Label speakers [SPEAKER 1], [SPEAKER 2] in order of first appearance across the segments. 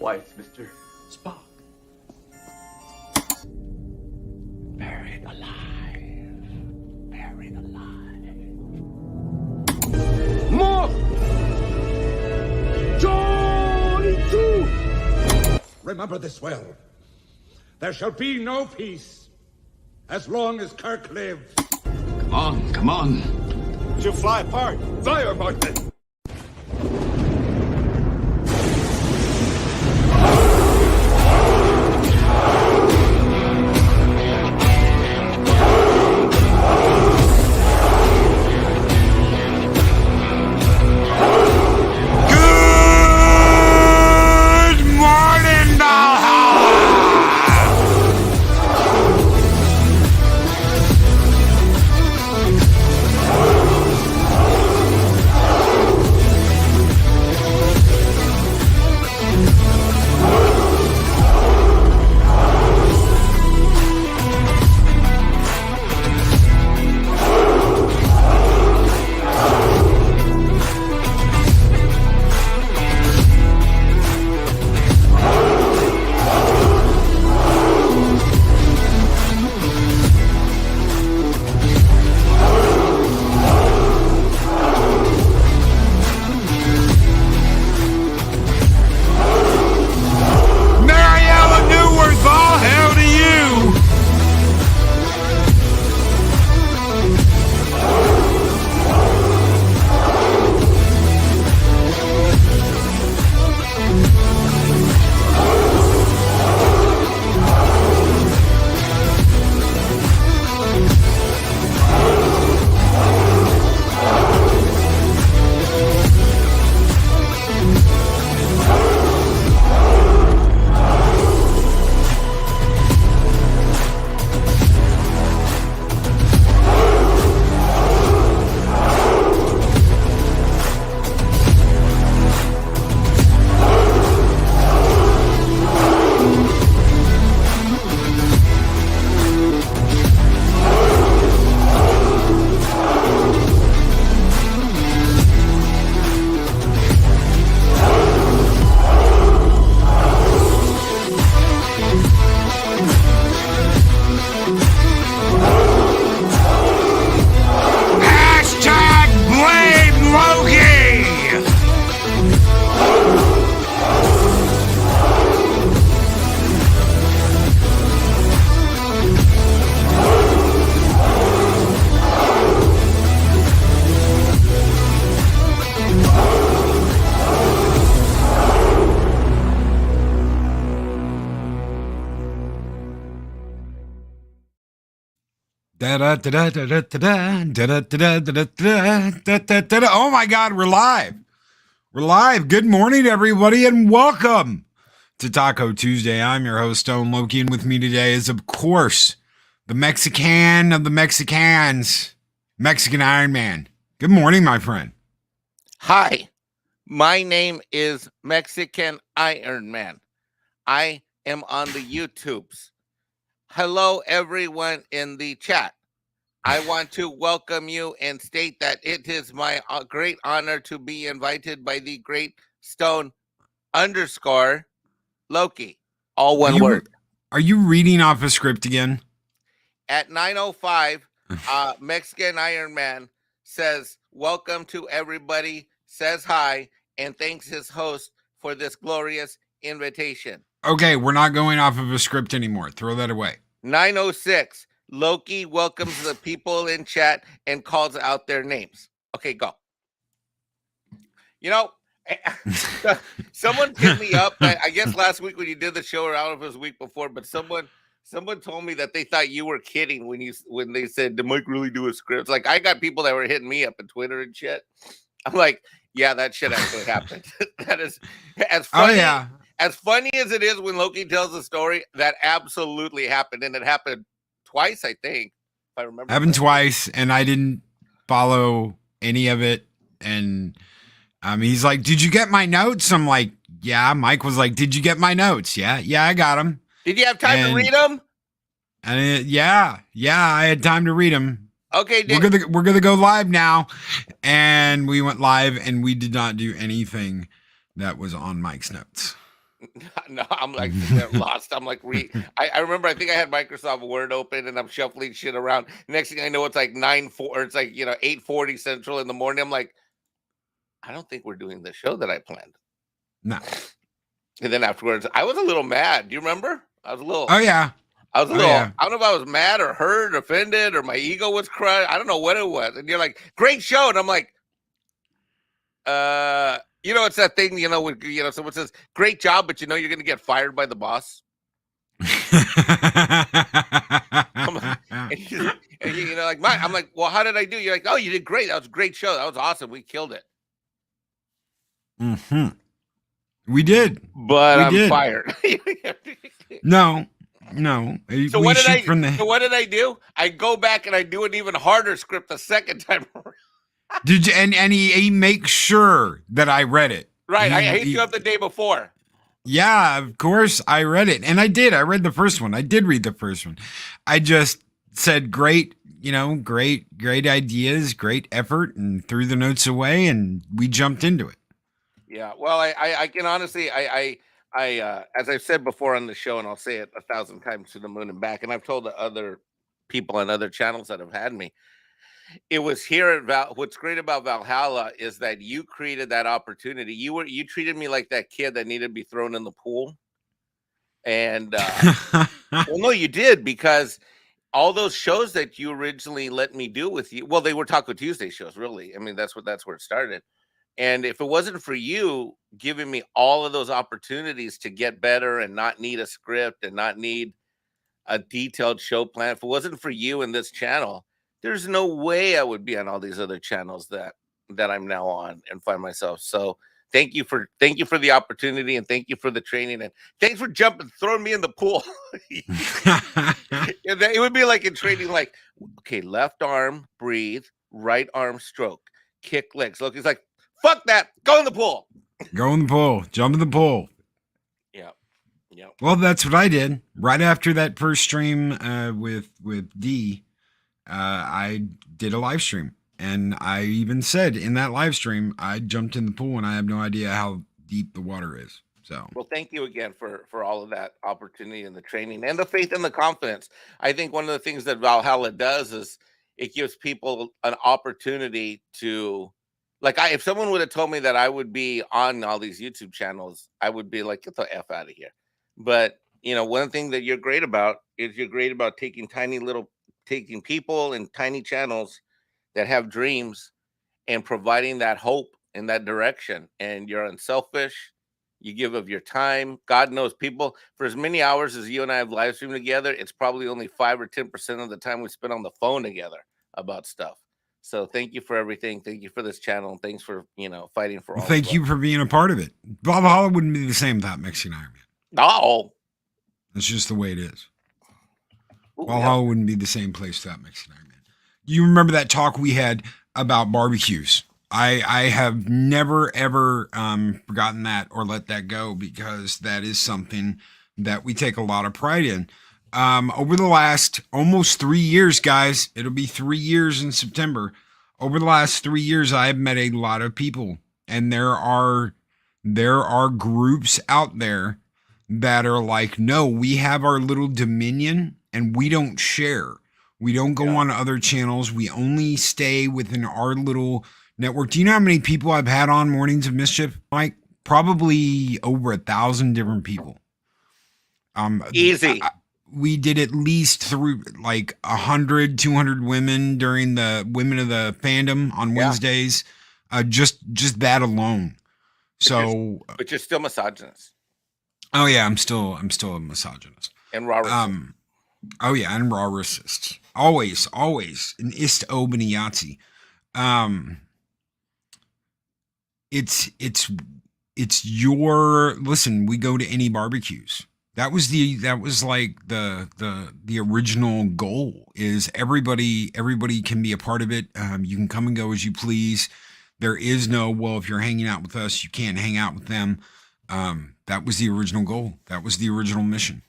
[SPEAKER 1] twice, Mr. Spock. Buried alive. Buried alive. More! Johnny 2!
[SPEAKER 2] Remember this well. There shall be no peace as long as Kirk lives.
[SPEAKER 3] Come on, come on.
[SPEAKER 2] To fly apart.
[SPEAKER 1] Fire apart then!
[SPEAKER 4] Oh my God, we're live. We're live. Good morning, everybody, and welcome to Taco Tuesday. I'm your host, Stone Loki, and with me today is, of course, the Mexican of the Mexicans, Mexican Ironman. Good morning, my friend.
[SPEAKER 5] Hi, my name is Mexican Ironman. I am on the YouTubes. Hello, everyone in the chat. I want to welcome you and state that it is my great honor to be invited by the great Stone _ Loki. All one word.
[SPEAKER 4] Are you reading off a script again?
[SPEAKER 5] At 9:05, Mexican Ironman says, welcome to everybody, says hi, and thanks his host for this glorious invitation.
[SPEAKER 4] Okay, we're not going off of a script anymore. Throw that away.
[SPEAKER 5] 9:06. Loki welcomes the people in chat and calls out their names. Okay, go. You know, someone hit me up. I guess last week when you did the show, or I don't know if it was a week before, but someone told me that they thought you were kidding when they said, did Mike really do a script? Like, I got people that were hitting me up on Twitter and shit. I'm like, yeah, that shit actually happened. That is as funny. Oh, yeah. As funny as it is when Loki tells the story, that absolutely happened, and it happened twice, I think, if I remember.
[SPEAKER 4] Happened twice, and I didn't follow any of it. And he's like, "Did you get my notes?" I'm like, "Yeah." Mike was like, "Did you get my notes?" Yeah, I got them.
[SPEAKER 5] Did you have time to read them?
[SPEAKER 4] And yeah, I had time to read them.
[SPEAKER 5] Okay,
[SPEAKER 4] we're gonna go live now, and we went live, and we did not do anything that was on Mike's notes.
[SPEAKER 5] No, I'm like sitting there lost. I'm like, I remember, I think I had Microsoft Word open and I'm shuffling shit around. Next thing I know, it's like 9:04, it's like, 8:40 Central in the morning. I'm like, I don't think we're doing the show that I planned.
[SPEAKER 4] No.
[SPEAKER 5] And then afterwards, I was a little mad. Do you remember? I was a little,
[SPEAKER 4] Oh yeah.
[SPEAKER 5] I was a
[SPEAKER 4] Oh,
[SPEAKER 5] little,
[SPEAKER 4] yeah.
[SPEAKER 5] I don't know if I was mad or hurt, offended, or my ego was crushed. I don't know what it was. And you're like, great show. And I'm like, it's that thing, when, someone says, great job, but you're going to get fired by the boss. I'm like, I'm like, well, how did I do? You're like, oh, you did great. That was a great show. That was awesome. We killed it.
[SPEAKER 4] Mm-hmm. We did.
[SPEAKER 5] But I'm
[SPEAKER 4] did.
[SPEAKER 5] fired.
[SPEAKER 4] No.
[SPEAKER 5] So what did I do? I go back and I do an even harder script the second time.
[SPEAKER 4] Did you? And he makes sure that I read it.
[SPEAKER 5] Right. I hit you up the day before.
[SPEAKER 4] Yeah, of course I read it. And I did. I read the first one. I did read the first one. I just said, great, great ideas, great effort, and threw the notes away, and we jumped into it.
[SPEAKER 5] Yeah. Well, I can honestly, I as I've said before on the show, and I'll say it 1,000 times to the moon and back, and I've told the other people on other channels that have had me, it was here at what's great about Valhalla is that you created that opportunity. You treated me like that kid that needed to be thrown in the pool. And well, no, you did, because all those shows that you originally let me do with you, well, they were Taco Tuesday shows, really. I mean, that's where it started. And if it wasn't for you giving me all of those opportunities to get better and not need a script and not need a detailed show plan, if it wasn't for you and this channel, there's no way I would be on all these other channels that I'm now on and find myself. So thank you for the opportunity, and thank you for the training, and thanks for throwing me in the pool. It would be like in training, like, okay, left arm, breathe, right arm, stroke, kick legs. Loki's like, fuck that, go in the pool.
[SPEAKER 4] Go in the pool, jump in the pool.
[SPEAKER 5] Yeah.
[SPEAKER 4] Well, that's what I did right after that first stream with D. I did a live stream, and I even said in that live stream, I jumped in the pool and I have no idea how deep the water is. So,
[SPEAKER 5] well, thank you again for all of that opportunity and the training and the faith and the confidence. I think one of the things that Valhalla does is it gives people an opportunity to, like, if someone would have told me that I would be on all these YouTube channels, I would be like, get the F out of here. But, one thing that you're great about is you're great about taking people in tiny channels that have dreams and providing that hope in that direction. And you're unselfish. You give of your time. God knows, people, for as many hours as you and I have live streamed together, it's probably only 5 or 10% of the time we spend on the phone together about stuff. So thank you for everything. Thank you for this channel. And thanks for, fighting for all.
[SPEAKER 4] Well, thank you for being a part of it. Valhalla wouldn't be the same without Mexican Ironman.
[SPEAKER 5] No.
[SPEAKER 4] It's just the way it is.
[SPEAKER 5] Ooh,
[SPEAKER 4] Valhalla wouldn't be the same place without Mexican Ironman. You remember that talk we had about barbecues? I have never, ever forgotten that or let that go, because that is something that we take a lot of pride in. Over the last almost 3 years, guys, it'll be 3 years in September. Over the last 3 years, I have met a lot of people, and there are groups out there that are like, no, we have our little dominion and we don't share. We don't go on other channels. We only stay within our little network. Do you know how many people I've had on Mornings of Mischief, Mike? Probably over 1,000 different people.
[SPEAKER 5] Easy.
[SPEAKER 4] We did at least through like 100, 200 women during the Women of the Fandom on Wednesdays. Just that alone.
[SPEAKER 5] But you're still misogynist.
[SPEAKER 4] Oh yeah, I'm still a misogynist.
[SPEAKER 5] And raw racist.
[SPEAKER 4] Oh yeah, and raw racist. Always an ist oben Yahtzee. It's your, listen, we go to any barbecues. That was like the original goal, is everybody can be a part of it. You can come and go as you please. There is no, well, if you're hanging out with us, you can't hang out with them. That was the original goal. That was the original mission.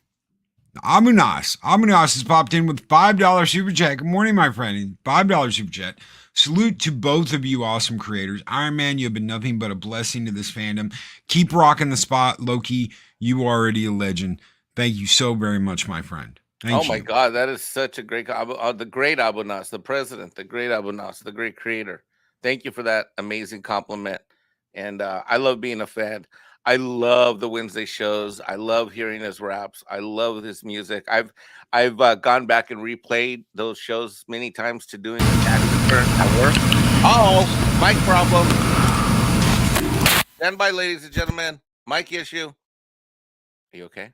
[SPEAKER 4] Amunas has popped in with $5 super chat. Good morning, my friend. $5 super chat. Salute to both of you awesome creators. Iron Man, you have been nothing but a blessing to this fandom. Keep rocking the spot. Loki, you are already a legend. Thank you so very much, my friend. Thank you.
[SPEAKER 5] My God, that is such a great, the great Abunas, the president, the great Abunas, the great creator. Thank you for that amazing compliment. And I love being a fan. I love the Wednesday shows. I love hearing his raps. I love his music. I've gone back and replayed those shows many times to doing at work. Oh, mic problem. Stand by, ladies and gentlemen. Mic issue. Are you okay?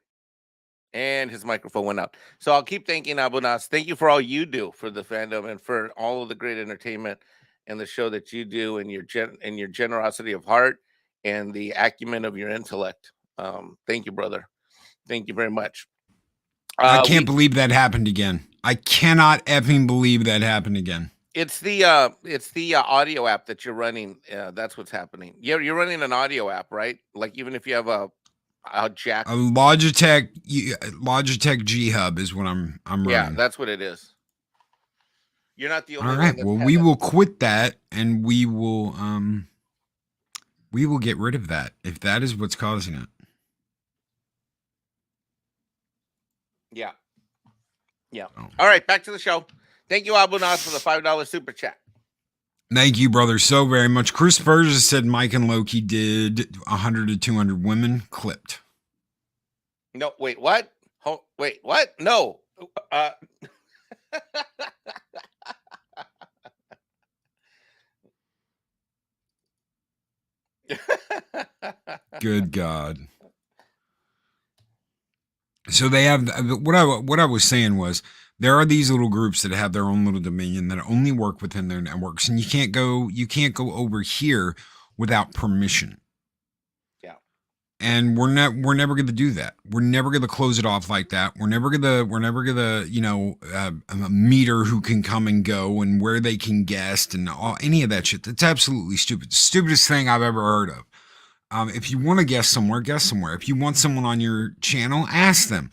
[SPEAKER 5] And his microphone went out. So I'll keep thanking Abunas. Thank you for all you do for the fandom and for all of the great entertainment and the show that you do, and your generosity of heart and the acumen of your intellect. Thank you, brother. Thank you very much.
[SPEAKER 4] I can't believe that happened again. I cannot effing believe that happened again.
[SPEAKER 5] It's the audio app that you're running. That's what's happening. You're running an audio app, right? Like, even if you have a jack,
[SPEAKER 4] a Logitech G Hub is what I'm running.
[SPEAKER 5] Yeah, that's what it is. You're not the only
[SPEAKER 4] one. All right. Well, we will quit that, and we will get rid of that if that is what's causing it.
[SPEAKER 5] Yeah. Yeah. Oh. All right, back to the show. Thank you, Abunas, for the $5 super chat.
[SPEAKER 4] Thank you, brother, so very much. Chris Burgess said Mike and Loki did 100 to 200 women clipped.
[SPEAKER 5] No, wait, what? Wait, what? No.
[SPEAKER 4] Good God. So they have, what I was saying was, there are these little groups that have their own little dominion that only work within their networks, and you can't go over here without permission.
[SPEAKER 5] Yeah.
[SPEAKER 4] And we're never going to do that. We're never going to close it off like that. We're never going to meter who can come and go and where they can guest and any of that shit. That's absolutely stupid. The stupidest thing I've ever heard of. If you want to guest somewhere. If you want someone on your channel, ask them.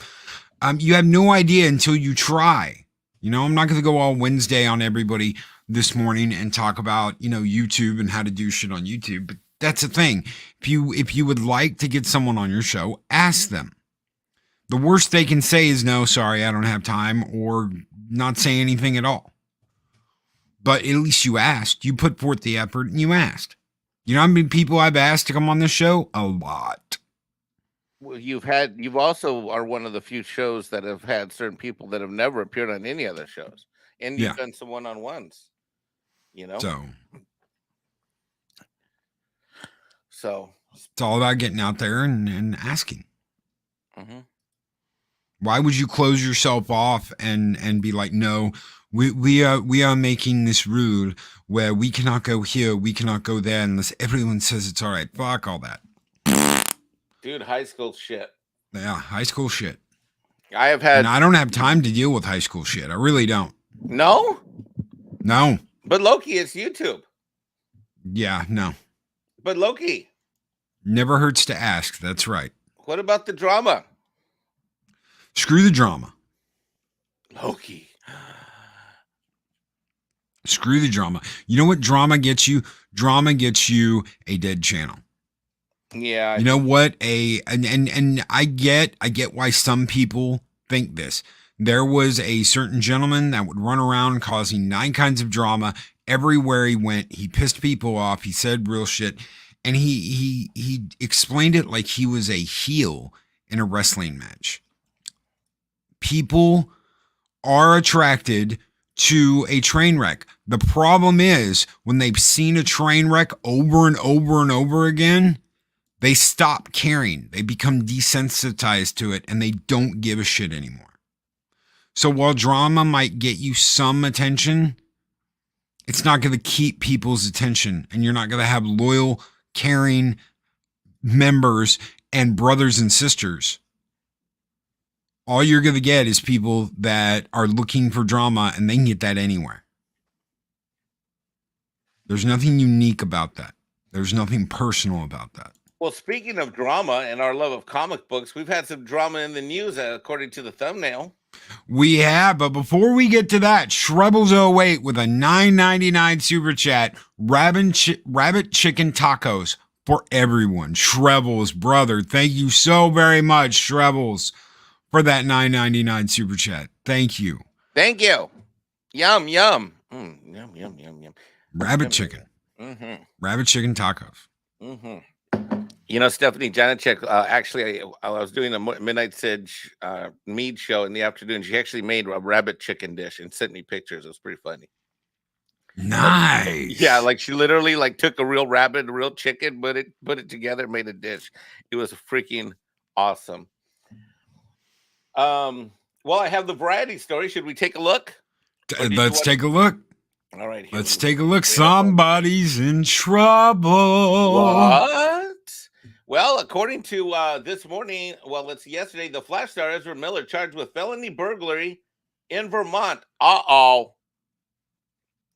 [SPEAKER 4] You have no idea until you try. I'm not going to go all Wednesday on everybody this morning and talk about, YouTube and how to do shit on YouTube. But that's the thing. If you would like to get someone on your show, ask them. The worst they can say is, no, sorry, I don't have time, or not say anything at all. But at least you asked. You put forth the effort and you asked. You know how many people I've asked to come on this show? A lot.
[SPEAKER 5] Well, you've also are one of the few shows that have had certain people that have never appeared on any other shows, and you've done some one-on-ones. So
[SPEAKER 4] it's all about getting out there and asking.
[SPEAKER 5] Mm-hmm.
[SPEAKER 4] Why would you close yourself off and be like, no, we are making this rule where we cannot go here, we cannot go there unless everyone says it's all right. Fuck all that.
[SPEAKER 5] Dude, high school shit.
[SPEAKER 4] Yeah, high school shit.
[SPEAKER 5] I
[SPEAKER 4] don't have time to deal with high school shit. I really don't.
[SPEAKER 5] No?
[SPEAKER 4] No.
[SPEAKER 5] But Loki, it's YouTube.
[SPEAKER 4] Yeah, no.
[SPEAKER 5] But Loki.
[SPEAKER 4] Never hurts to ask. That's right.
[SPEAKER 5] What about the drama?
[SPEAKER 4] Screw the drama.
[SPEAKER 5] Loki.
[SPEAKER 4] Screw the drama. You know what drama gets you? Drama gets you a dead channel.
[SPEAKER 5] Yeah.
[SPEAKER 4] You know what? And I get why some people think this. There was a certain gentleman that would run around causing 9 kinds of drama everywhere he went. He pissed people off. He said real shit. And he explained it like he was a heel in a wrestling match. People are attracted to a train wreck. The problem is when they've seen a train wreck over and over and over again, they stop caring. They become desensitized to it and they don't give a shit anymore. So while drama might get you some attention, it's not going to keep people's attention, and you're not going to have loyal, caring members and brothers and sisters. All you're going to get is people that are looking for drama, and they can get that anywhere. There's nothing unique about that. There's nothing personal about that.
[SPEAKER 5] Well, speaking of drama and our love of comic books, we've had some drama in the news, according to the thumbnail.
[SPEAKER 4] We have, but before we get to that, Shrebbles08 with a $9.99 super chat, rabbit chicken tacos for everyone. Shrebbles, brother, thank you so very much, Shrebbles, for that $9.99 super chat. Thank you.
[SPEAKER 5] Thank you. Yum, yum. Yum, yum, yum, yum.
[SPEAKER 4] Rabbit chicken.
[SPEAKER 5] Mm-hmm.
[SPEAKER 4] Rabbit chicken tacos.
[SPEAKER 5] Mm-hmm. You know, Stephanie Janacek, actually, I was doing a Midnight Sidge mead show in the afternoon. She actually made a rabbit chicken dish and sent me pictures. It was pretty funny.
[SPEAKER 4] Nice.
[SPEAKER 5] Yeah, like she literally like took a real rabbit, a real chicken, put it together, made a dish. It was freaking awesome. Well, I have the variety story. Should we take a look?
[SPEAKER 4] Let's take a look.
[SPEAKER 5] All right.
[SPEAKER 4] Let's take a look. Somebody's in trouble.
[SPEAKER 5] What? Well, according to this morning, yesterday, the Flash star Ezra Miller charged with felony burglary in Vermont.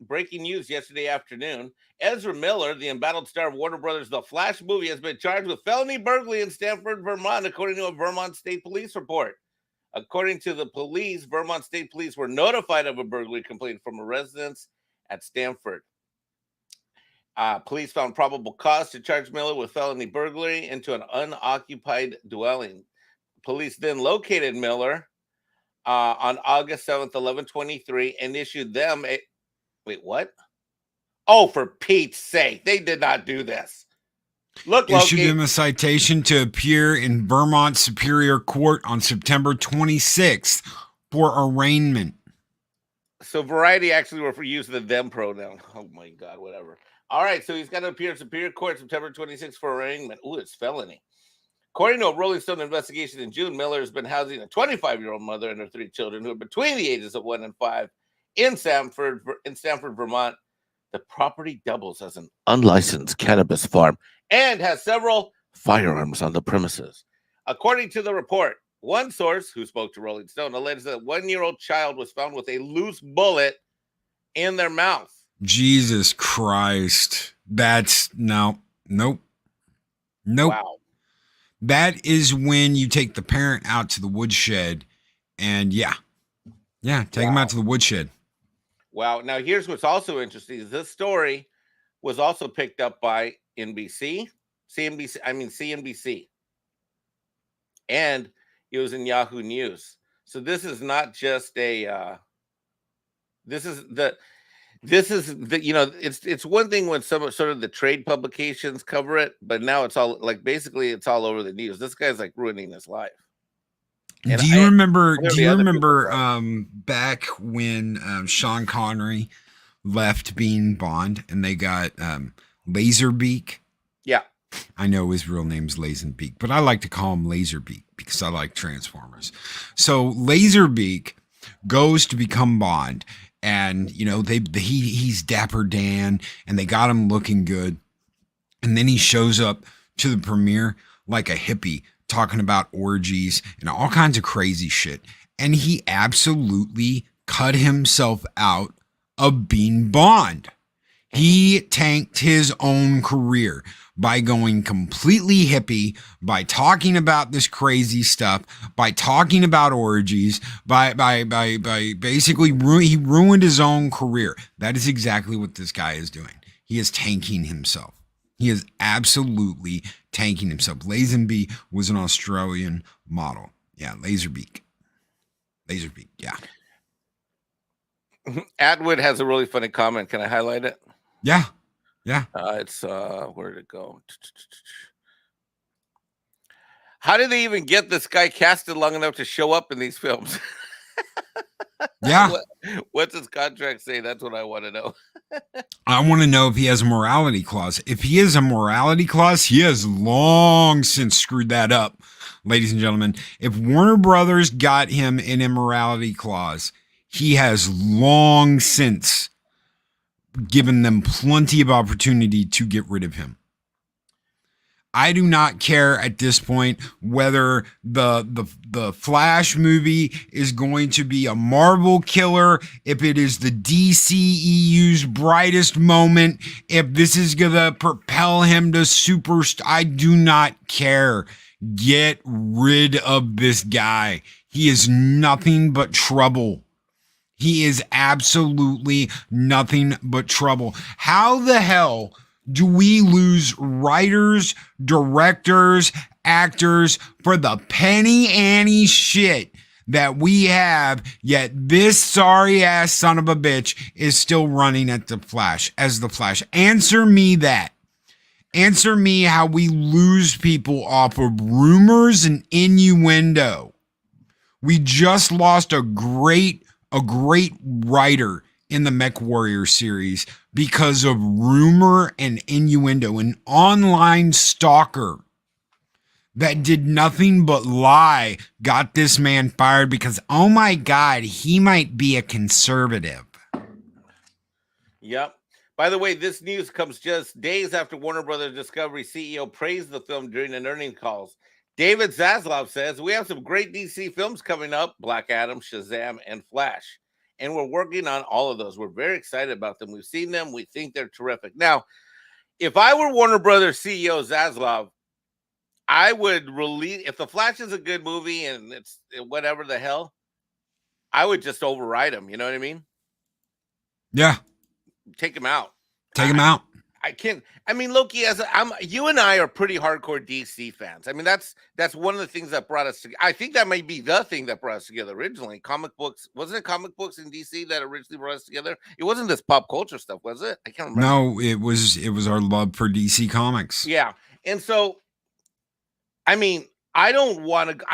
[SPEAKER 5] Breaking news yesterday afternoon. Ezra Miller, the embattled star of Warner Brothers' The Flash movie, has been charged with felony burglary in Stamford, Vermont, according to a Vermont State Police report. According to the police, Vermont State Police were notified of a burglary complaint from a residence at Stamford. Police found probable cause to charge Miller with felony burglary into an unoccupied dwelling. Police then located Miller on August 7th, 11/23, and issued them a... Wait, what? Oh, for Pete's sake. They did not do this. Look,
[SPEAKER 4] Issued
[SPEAKER 5] Loki.
[SPEAKER 4] him a citation to appear in Vermont Superior Court on September 26th for arraignment.
[SPEAKER 5] So Variety actually used the them pronoun. Oh, my God, whatever. All right, so he's got to appear in Superior Court September 26th for arraignment. Ooh, it's felony. According to a Rolling Stone investigation in June, Miller has been housing a 25-year-old mother and her 3 children who are between the ages of 1 and 5 in Stamford, Vermont. The property doubles as an unlicensed cannabis farm and has several firearms on the premises. According to the report, one source who spoke to Rolling Stone alleged that a 1-year-old child was found with a loose bullet in their mouth.
[SPEAKER 4] Jesus Christ. That's nope.
[SPEAKER 5] Wow.
[SPEAKER 4] That is when you take the parent out to the woodshed and take them out to the woodshed.
[SPEAKER 5] Wow. Now, here's what's also interesting is this story was also picked up by CNBC, and it was in Yahoo News. So this is not just a, it's one thing when some sort of the trade publications cover it, but now it's all like, basically it's all over the news. This guy's like ruining his life. And
[SPEAKER 4] do you remember back when Sean Connery left being Bond and they got Laserbeak?
[SPEAKER 5] Yeah.
[SPEAKER 4] I know his real name's Lazenbeak, but I like to call him Laserbeak because I like Transformers. So Laserbeak goes to become Bond, and he's Dapper Dan, and they got him looking good, and then he shows up to the premiere like a hippie, talking about orgies and all kinds of crazy shit, and he absolutely cut himself out of being Bond. He tanked his own career by going completely hippie, by talking about this crazy stuff, by talking about orgies, by basically he ruined his own career. That is exactly what this guy is doing. He is tanking himself. He is absolutely tanking himself. Lazenby was an Australian model. Yeah, Laserbeak, yeah.
[SPEAKER 5] Atwood has a really funny comment. Can I highlight it?
[SPEAKER 4] Yeah.
[SPEAKER 5] It's where did it go? How did they even get this guy casted long enough to show up in these films?
[SPEAKER 4] Yeah.
[SPEAKER 5] What's his contract say? That's what I want to know.
[SPEAKER 4] I want to know if he has a morality clause. If he has a morality clause, he has long since screwed that up, ladies and gentlemen. If Warner Brothers got him an immorality clause, he has long since given them plenty of opportunity to get rid of him. I do not care at this point whether the Flash movie is going to be a Marvel killer, if it is the DCEU's brightest moment, if this is going to propel him to superstar. I do not care. Get rid of this guy. He is nothing but trouble. He is absolutely nothing but trouble. How the hell do we lose writers, directors, actors for the penny ante shit that we have, yet this sorry ass son of a bitch is still running at the Flash as the Flash? Answer me that. Answer me how we lose people off of rumors and innuendo. We just lost a great writer in the Mech Warrior series because of rumor and innuendo, an online stalker that did nothing but lie, got this man fired because, oh my God, he might be a conservative.
[SPEAKER 5] Yep. By the way, this news comes just days after Warner Brothers Discovery CEO praised the film during an earnings calls. David Zaslav says, we have some great DC films coming up, Black Adam, Shazam, and Flash. And we're working on all of those. We're very excited about them. We've seen them. We think they're terrific. Now, if I were Warner Brothers CEO Zaslav, I would release, if The Flash is a good movie and it's whatever the hell, I would just override him. You know what I mean?
[SPEAKER 4] Yeah.
[SPEAKER 5] Take him out.
[SPEAKER 4] Take him out.
[SPEAKER 5] I can't. I mean, Loki, you and I are pretty hardcore DC fans. I mean, that's one of the things that brought us together. I think that might be the thing that brought us together originally. Comic books, wasn't it comic books in DC that originally brought us together? It wasn't this pop culture stuff, was it? I can't remember.
[SPEAKER 4] No, it was our love for DC Comics.
[SPEAKER 5] Yeah. And so, I mean, I don't want to,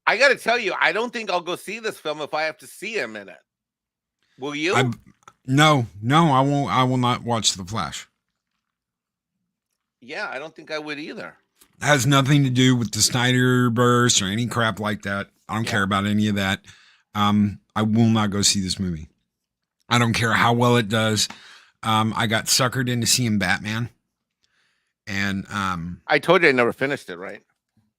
[SPEAKER 5] I got to tell you, I don't think I'll go see this film if I have to see him in it. Will you?
[SPEAKER 4] No, I won't. I will not watch The Flash.
[SPEAKER 5] Yeah, I don't think I would either.
[SPEAKER 4] It has nothing to do with the Snyderverse or any crap like that. I don't care about any of that. I will not go see this movie. I don't care how well it does. I got suckered into seeing Batman. And
[SPEAKER 5] I told you I never finished it, right?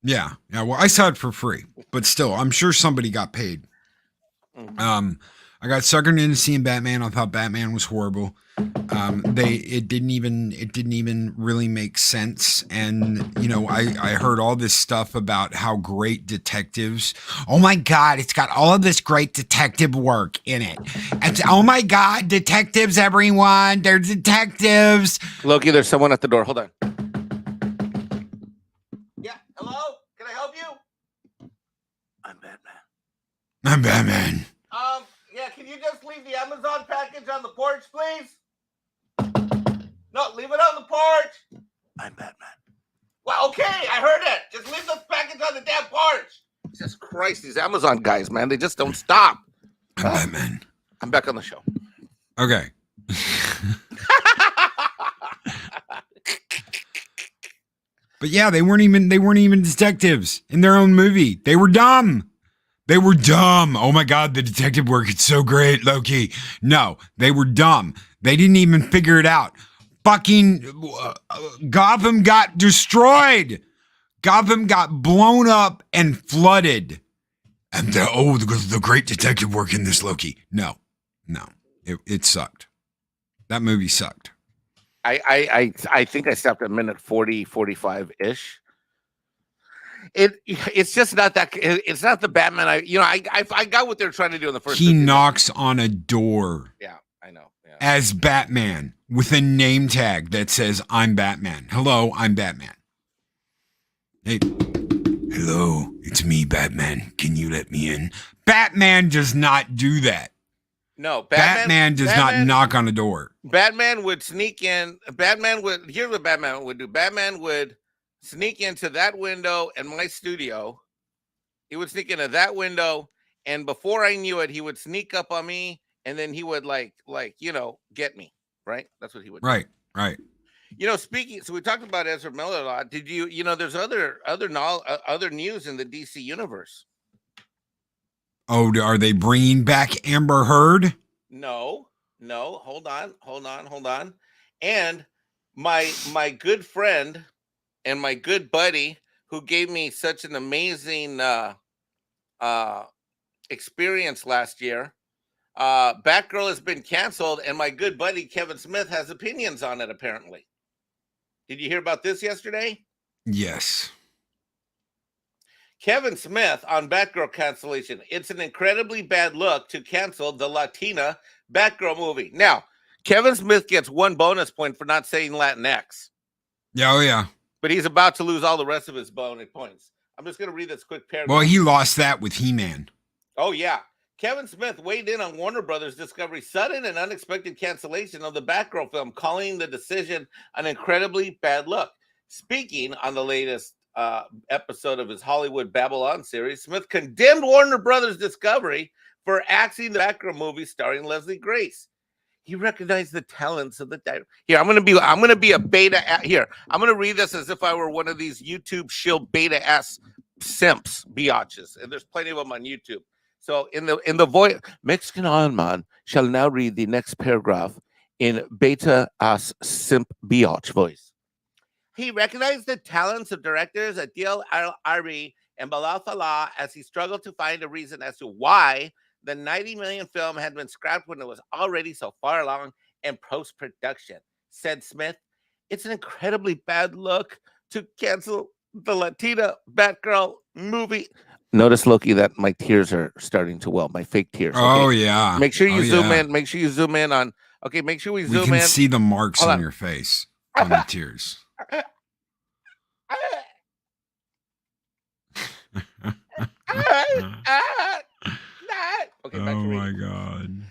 [SPEAKER 4] Yeah. Well, I saw it for free, but still, I'm sure somebody got paid. Mm-hmm. I got suckered into seeing Batman. I thought Batman was horrible. It didn't even really make sense. And, you know, I heard all this stuff about how great detectives. Oh my God, it's got all of this great detective work in it. Oh my God, detectives, everyone. They're detectives.
[SPEAKER 5] Loki, there's someone at the door. Hold on. Yeah, hello? Can I help you? I'm Batman. Yeah, can you just leave the Amazon package on the porch, please? No, leave it on the porch. I'm Batman. Well, okay, I heard it. Just leave the package on the damn porch. Jesus Christ, these Amazon guys, man, they just don't stop.
[SPEAKER 4] I'm Batman.
[SPEAKER 5] I'm back on the show.
[SPEAKER 4] Okay. But yeah, they weren't even detectives in their own movie. They were dumb. Oh my God, the detective work, it's so great, Loki. No, they were dumb. They didn't even figure it out. Fucking Gotham got destroyed. Gotham got blown up and flooded. And the great detective work in this, Loki. No, it sucked. That movie sucked.
[SPEAKER 5] I think I stopped at minute 40, 45-ish. It's just not that. It's not the Batman. I got what they're trying to do in the first.
[SPEAKER 4] He knocks on a door.
[SPEAKER 5] Yeah, I know. Yeah.
[SPEAKER 4] As Batman with a name tag that says "I'm Batman." Hello, I'm Batman. Hey, hello, it's me, Batman. Can you let me in? Batman does not do that.
[SPEAKER 5] No,
[SPEAKER 4] Batman does not knock on a door.
[SPEAKER 5] Batman would sneak in. Here's what Batman would do. Batman would sneak into that window and my studio. He would sneak into that window, and before I knew it, he would sneak up on me, and then he would get me. Right? That's what he would do.
[SPEAKER 4] Right.
[SPEAKER 5] So we talked about Ezra Miller a lot. Did you know there's other news in the DC universe?
[SPEAKER 4] Oh, are they bringing back Amber Heard?
[SPEAKER 5] No. Hold on. And my good friend and my good buddy who gave me such an amazing experience last year. Batgirl has been canceled, and my good buddy Kevin Smith has opinions on it, apparently. Did you hear about this yesterday?
[SPEAKER 4] Yes.
[SPEAKER 5] Kevin Smith on Batgirl cancellation. It's an incredibly bad look to cancel the Latina Batgirl movie. Now, Kevin Smith gets 1 bonus point for not saying Latinx.
[SPEAKER 4] Yeah, oh yeah.
[SPEAKER 5] But he's about to lose all the rest of his bonus points. I'm just going to read this quick paragraph.
[SPEAKER 4] Well, he lost that with He-Man.
[SPEAKER 5] Oh, yeah. Kevin Smith weighed in on Warner Brothers Discovery's sudden and unexpected cancellation of the Batgirl film, calling the decision an incredibly bad look. Speaking on the latest episode of his Hollywood Babylon series, Smith condemned Warner Brothers Discovery for axing the Batgirl movie starring Leslie Grace. He recognized the talents of the director. Here, I'm gonna be a beta. Here, I'm gonna read this as if I were one of these YouTube shill beta ass simps, biatches, and there's plenty of them on YouTube. So in the voice, Mexican Ironman shall now read the next paragraph in beta ass simp biatch voice. He recognized the talents of directors Adil Ari and Bilal Fallah as he struggled to find a reason as to why the 90 million film had been scrapped when it was already so far along in post-production. Said Smith, it's an incredibly bad look to cancel the Latina Batgirl movie. Notice, Loki, that my tears are starting to well, my fake tears. Okay?
[SPEAKER 4] Oh, yeah.
[SPEAKER 5] Make sure you zoom
[SPEAKER 4] yeah.
[SPEAKER 5] in. Make sure you zoom in on. Okay, make sure we zoom in.
[SPEAKER 4] We can see the marks
[SPEAKER 5] Hold
[SPEAKER 4] on
[SPEAKER 5] on.
[SPEAKER 4] your face on the tears.
[SPEAKER 5] Okay,
[SPEAKER 4] Oh my God.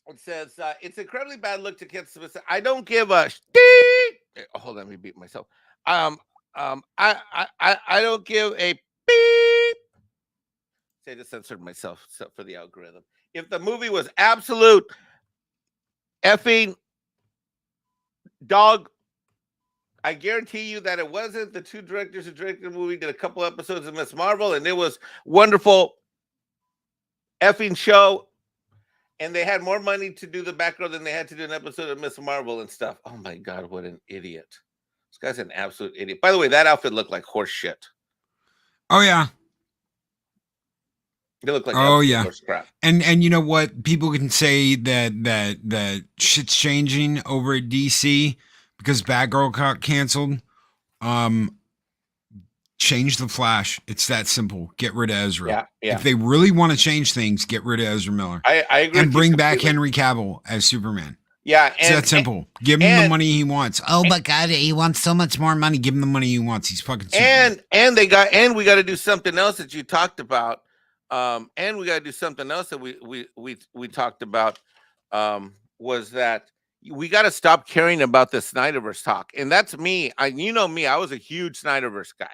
[SPEAKER 5] It says it's incredibly bad look to cancel. I don't give a hold on, let me beat myself. I don't give a beep. Say I just censored myself for the algorithm. If the movie was absolute effing dog, I guarantee you that it wasn't. The 2 directors who directed the movie did a couple episodes of Miss Marvel, and it was wonderful effing show. And they had more money to do the Batgirl than they had to do an episode of Miss Marvel and stuff. Oh my God, what an idiot! This guy's an absolute idiot. By the way, that outfit looked like horse shit.
[SPEAKER 4] Oh yeah.
[SPEAKER 5] It looked like horse crap.
[SPEAKER 4] And you know what? People can say that shit's changing over at DC because Batgirl got canceled. Change the Flash. It's that simple. Get rid of Ezra.
[SPEAKER 5] Yeah.
[SPEAKER 4] If they really want to change things, get rid of Ezra Miller.
[SPEAKER 5] I agree.
[SPEAKER 4] And bring back Henry Cavill as Superman.
[SPEAKER 5] Yeah,
[SPEAKER 4] it's that simple. Give him the money he wants. Oh my God, he wants so much more money. Give him the money he wants. He's fucking Superman.
[SPEAKER 5] And we got to do something else that you talked about. And we got to do something else that we talked about. Was that we got to stop caring about the Snyderverse talk. And that's me. You know me. I was a huge Snyderverse guy.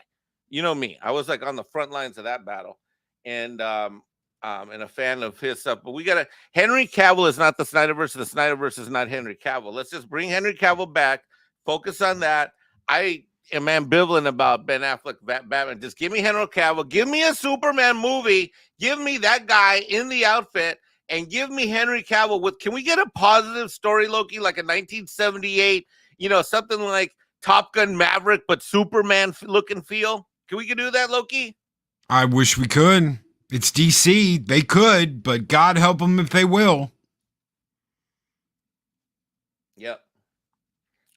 [SPEAKER 5] You know me. I was like on the front lines of that battle, and a fan of his stuff. But we gotta. Henry Cavill is not the Snyderverse. The Snyderverse is not Henry Cavill. Let's just bring Henry Cavill back. Focus on that. I am ambivalent about Ben Affleck Batman. Just give me Henry Cavill. Give me a Superman movie. Give me that guy in the outfit, and give me Henry Cavill with. Can we get a positive story, Loki, like a 1978? You know, something like Top Gun Maverick, but Superman look and feel. Can we do that, Loki?
[SPEAKER 4] I wish we could. It's DC. They could, but God help them if they will.
[SPEAKER 5] Yep.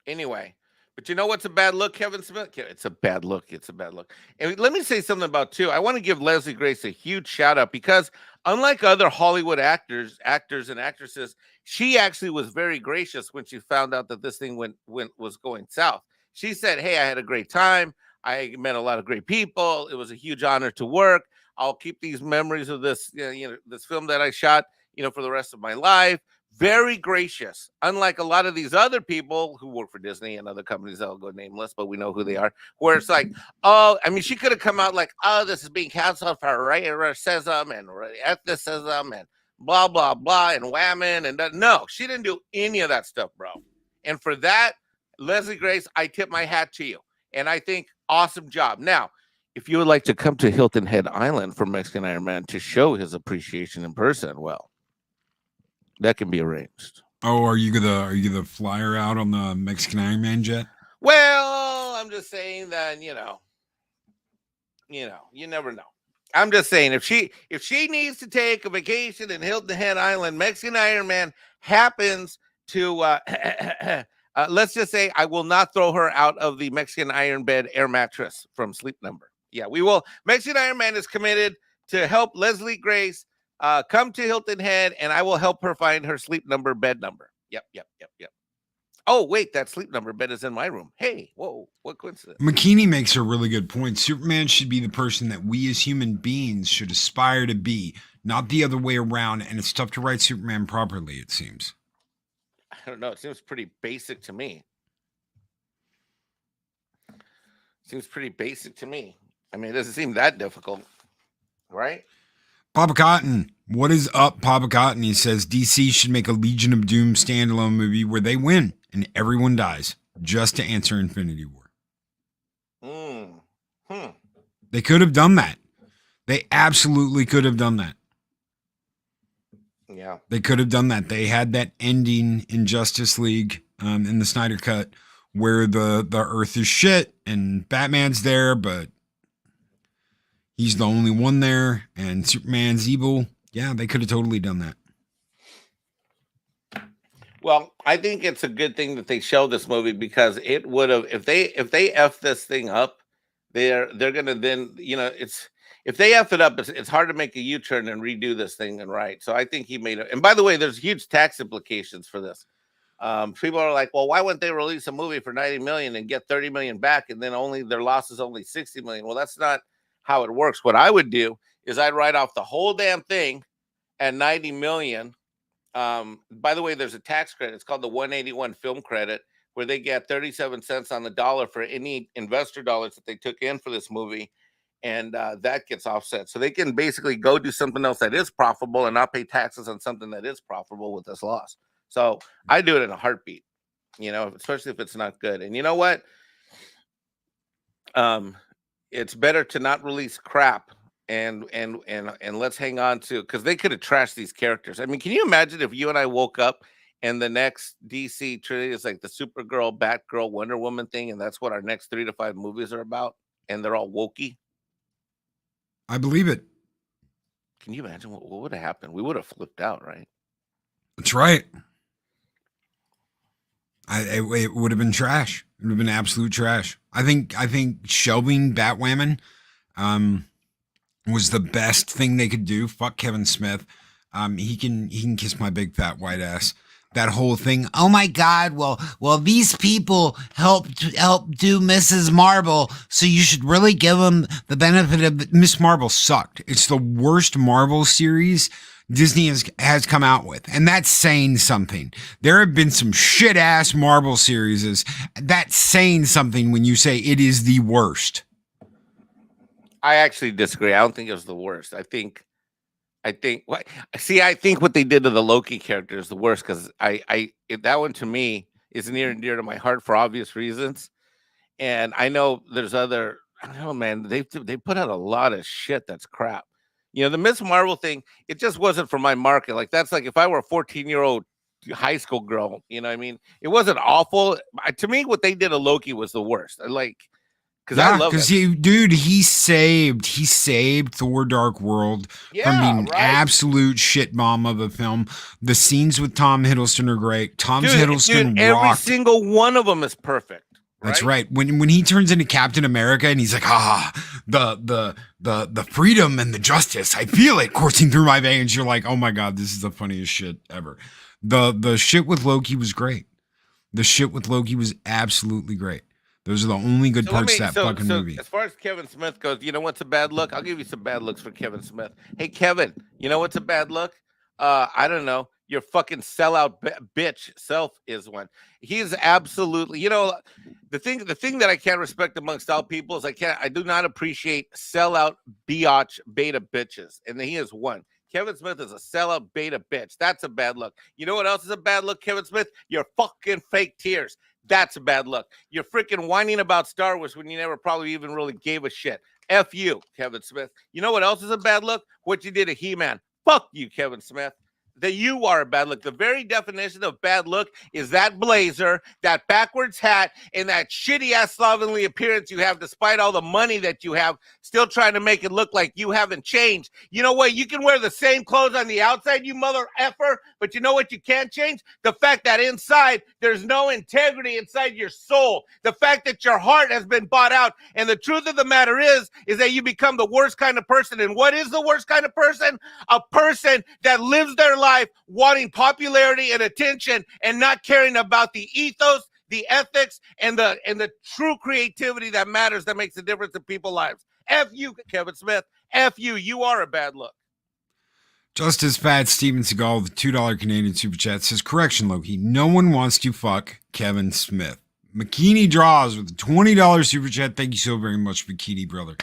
[SPEAKER 5] Anyway, but you know what's a bad look, Kevin Smith? It's a bad look. It's a bad look. And let me say something about, too. I want to give Leslie Grace a huge shout out because unlike other Hollywood actors and actresses, she actually was very gracious when she found out that this thing was going south. She said, hey, I had a great time. I met a lot of great people. It was a huge honor to work. I'll keep these memories of this, this film that I shot, for the rest of my life. Very gracious. Unlike a lot of these other people who work for Disney and other companies that'll go nameless, but we know who they are. Where it's like, oh, I mean, she could have come out like, oh, this is being canceled for racism and ethnicism and blah, blah, blah, and whammon. And that. No, she didn't do any of that stuff, bro. And for that, Leslie Grace, I tip my hat to you. And I think awesome job. Now, if you would like to come to Hilton Head Island for Mexican Ironman to show his appreciation in person, well, that can be arranged.
[SPEAKER 4] Oh, are you gonna fly her out on the Mexican Ironman jet?
[SPEAKER 5] Well, I'm just saying that, you never know. I'm just saying if she needs to take a vacation in Hilton Head Island, Mexican Ironman happens to let's just say I will not throw her out of the Mexican Iron Bed air mattress from Sleep Number. Yeah, we will. Mexican Ironman is committed to help Leslie Grace come to Hilton Head, and I will help her find her Sleep Number bed number. Yep. Oh, wait, that Sleep Number bed is in my room. Hey, whoa, what coincidence.
[SPEAKER 4] McKinney makes a really good point. Superman should be the person that we as human beings should aspire to be, not the other way around. And it's tough to write Superman properly, it seems.
[SPEAKER 5] I don't know. It seems pretty basic to me. I mean, it doesn't seem that difficult, right?
[SPEAKER 4] Papa Cotton, what is up, Papa Cotton? He says DC should make a Legion of Doom standalone movie where they win and everyone dies just to answer Infinity War. They could have done that. They absolutely could have done that.
[SPEAKER 5] Yeah.
[SPEAKER 4] They could have done that. They had that ending in Justice League in the Snyder Cut where the Earth is shit and Batman's there, but he's the only one there and Superman's evil. Yeah, they could have totally done that.
[SPEAKER 5] Well, I think it's a good thing that they show this movie because it would have if they F this thing up, they're gonna then, it's if they F it up, it's hard to make a U-turn and redo this thing and right. So I think he made it. And by the way, there's huge tax implications for this. People are like, well, why wouldn't they release a movie for 90 million and get 30 million back and then only their loss is only 60 million? Well, that's not how it works. What I would do is I'd write off the whole damn thing at 90 million. By the way, there's a tax credit. It's called the 181 film credit, where they get 37 cents on the dollar for any investor dollars that they took in for this movie. And that gets offset. So they can basically go do something else that is profitable and not pay taxes on something that is profitable with this loss. So I do it in a heartbeat, especially if it's not good. And you know what? It's better to not release crap and let's hang on to, because they could have trashed these characters. I mean, can you imagine if you and I woke up and the next DC trilogy is like the Supergirl, Batgirl, Wonder Woman thing, and that's what our next 3 to 5 movies are about, and they're all wokey?
[SPEAKER 4] I believe it.
[SPEAKER 5] Can you imagine what would have happened? We would have flipped out, right?
[SPEAKER 4] That's right. It would have been trash. It would have been absolute trash. I think shelving Batwoman was the best thing they could do. Fuck Kevin Smith. He can kiss my big fat white ass. That whole thing. Oh my God. Well, these people helped do Mrs. Marvel, so you should really give them the benefit of Miss Marvel sucked. It's the worst Marvel series Disney has come out with, and that's saying something. There have been some shit ass Marvel series. That's saying something when you say it is the worst.
[SPEAKER 5] I actually disagree. I don't think it was the worst. I think what they did to the Loki character is the worst, because that one to me is near and dear to my heart for obvious reasons. And I know there's other, I don't know, man, they put out a lot of shit that's crap. The Miss Marvel thing, it just wasn't for my market. Like, that's like if I were a 14-year-old high school girl, you know what I mean? It wasn't awful. To me, what they did to Loki was the worst. Because I love it.
[SPEAKER 4] He saved Thor Dark World from being an absolute shit bomb of a film. The scenes with Tom Hiddleston are great. Hiddleston
[SPEAKER 5] every
[SPEAKER 4] rocked.
[SPEAKER 5] single one of them is perfect.
[SPEAKER 4] That's right. When he turns into Captain America and he's like, the freedom and the justice, I feel it coursing through my veins. You're like, oh my God, this is the funniest shit ever. The shit with Loki was great. The shit with Loki was absolutely great. Those are the only good parts of that fucking movie.
[SPEAKER 5] As far as Kevin Smith goes, you know what's a bad look? I'll give you some bad looks for Kevin Smith. Hey, Kevin, you know what's a bad look? I don't know. Your fucking sellout bitch self is one. He's absolutely, the thing that I can't respect amongst all people is I do not appreciate sellout biatch beta bitches. And he is one. Kevin Smith is a sellout beta bitch. That's a bad look. You know what else is a bad look, Kevin Smith? Your fucking fake tears. That's a bad look. You're freaking whining about Star Wars when you never probably even really gave a shit. F you, Kevin Smith. You know what else is a bad look? What you did to He-Man. Fuck you, Kevin Smith. that you are a bad look. The very definition of bad look is that blazer, that backwards hat, and that shitty ass slovenly appearance you have despite all the money that you have, still trying to make it look like you haven't changed. You know what? You can wear the same clothes on the outside, you mother effer, but you know what you can't change? The fact that inside there's no integrity inside your soul. The fact that your heart has been bought out. And the truth of the matter is that you become the worst kind of person. And what is the worst kind of person? A person that lives their life wanting popularity and attention and not caring about the ethos, the ethics, and the true creativity that matters, that makes a difference in people's lives. F you, Kevin Smith. F you. You are a bad look.
[SPEAKER 4] Justice Fat Steven Seagal with the $2 Canadian Super Chat says, correction, Loki. No one wants to fuck Kevin Smith. McKinney Draws with the $20 Super Chat. Thank you so very much, McKinney, brother.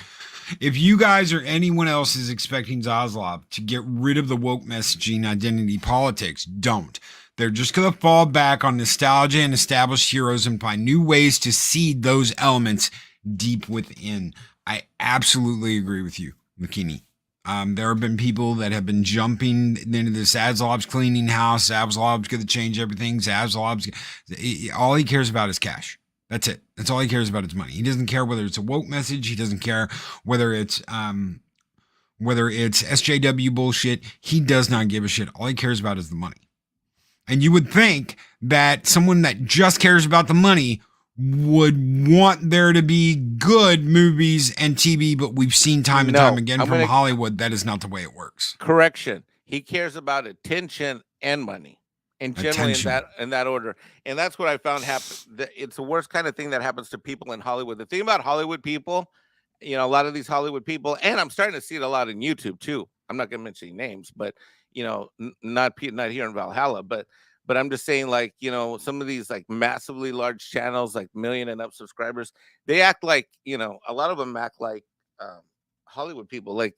[SPEAKER 4] If you guys or anyone else is expecting Zaslav to get rid of the woke messaging identity politics, don't. They're just going to fall back on nostalgia and established heroes and find new ways to seed those elements deep within. I absolutely agree with you, McKinney. There have been people that have been jumping into this Zaslav's cleaning house. Zaslav's going to change everything. All he cares about is cash. That's it. That's all he cares about is money. He doesn't care whether it's a woke message. He doesn't care whether it's SJW bullshit. He does not give a shit. All he cares about is the money. And you would think that someone that just cares about the money would want there to be good movies and TV, but we've seen time and time again from Hollywood that is not the way it works.
[SPEAKER 5] Correction. He cares about attention and money. And generally in that order. And that's what I found happen. It's the worst kind of thing that happens to people in Hollywood. The thing about Hollywood people, a lot of these Hollywood people, and I'm starting to see it a lot in YouTube too. I'm not going to mention names, but not here in Valhalla, but I'm just saying, like, some of these like massively large channels, like million and up subscribers, they act like, a lot of them act like Hollywood people. Like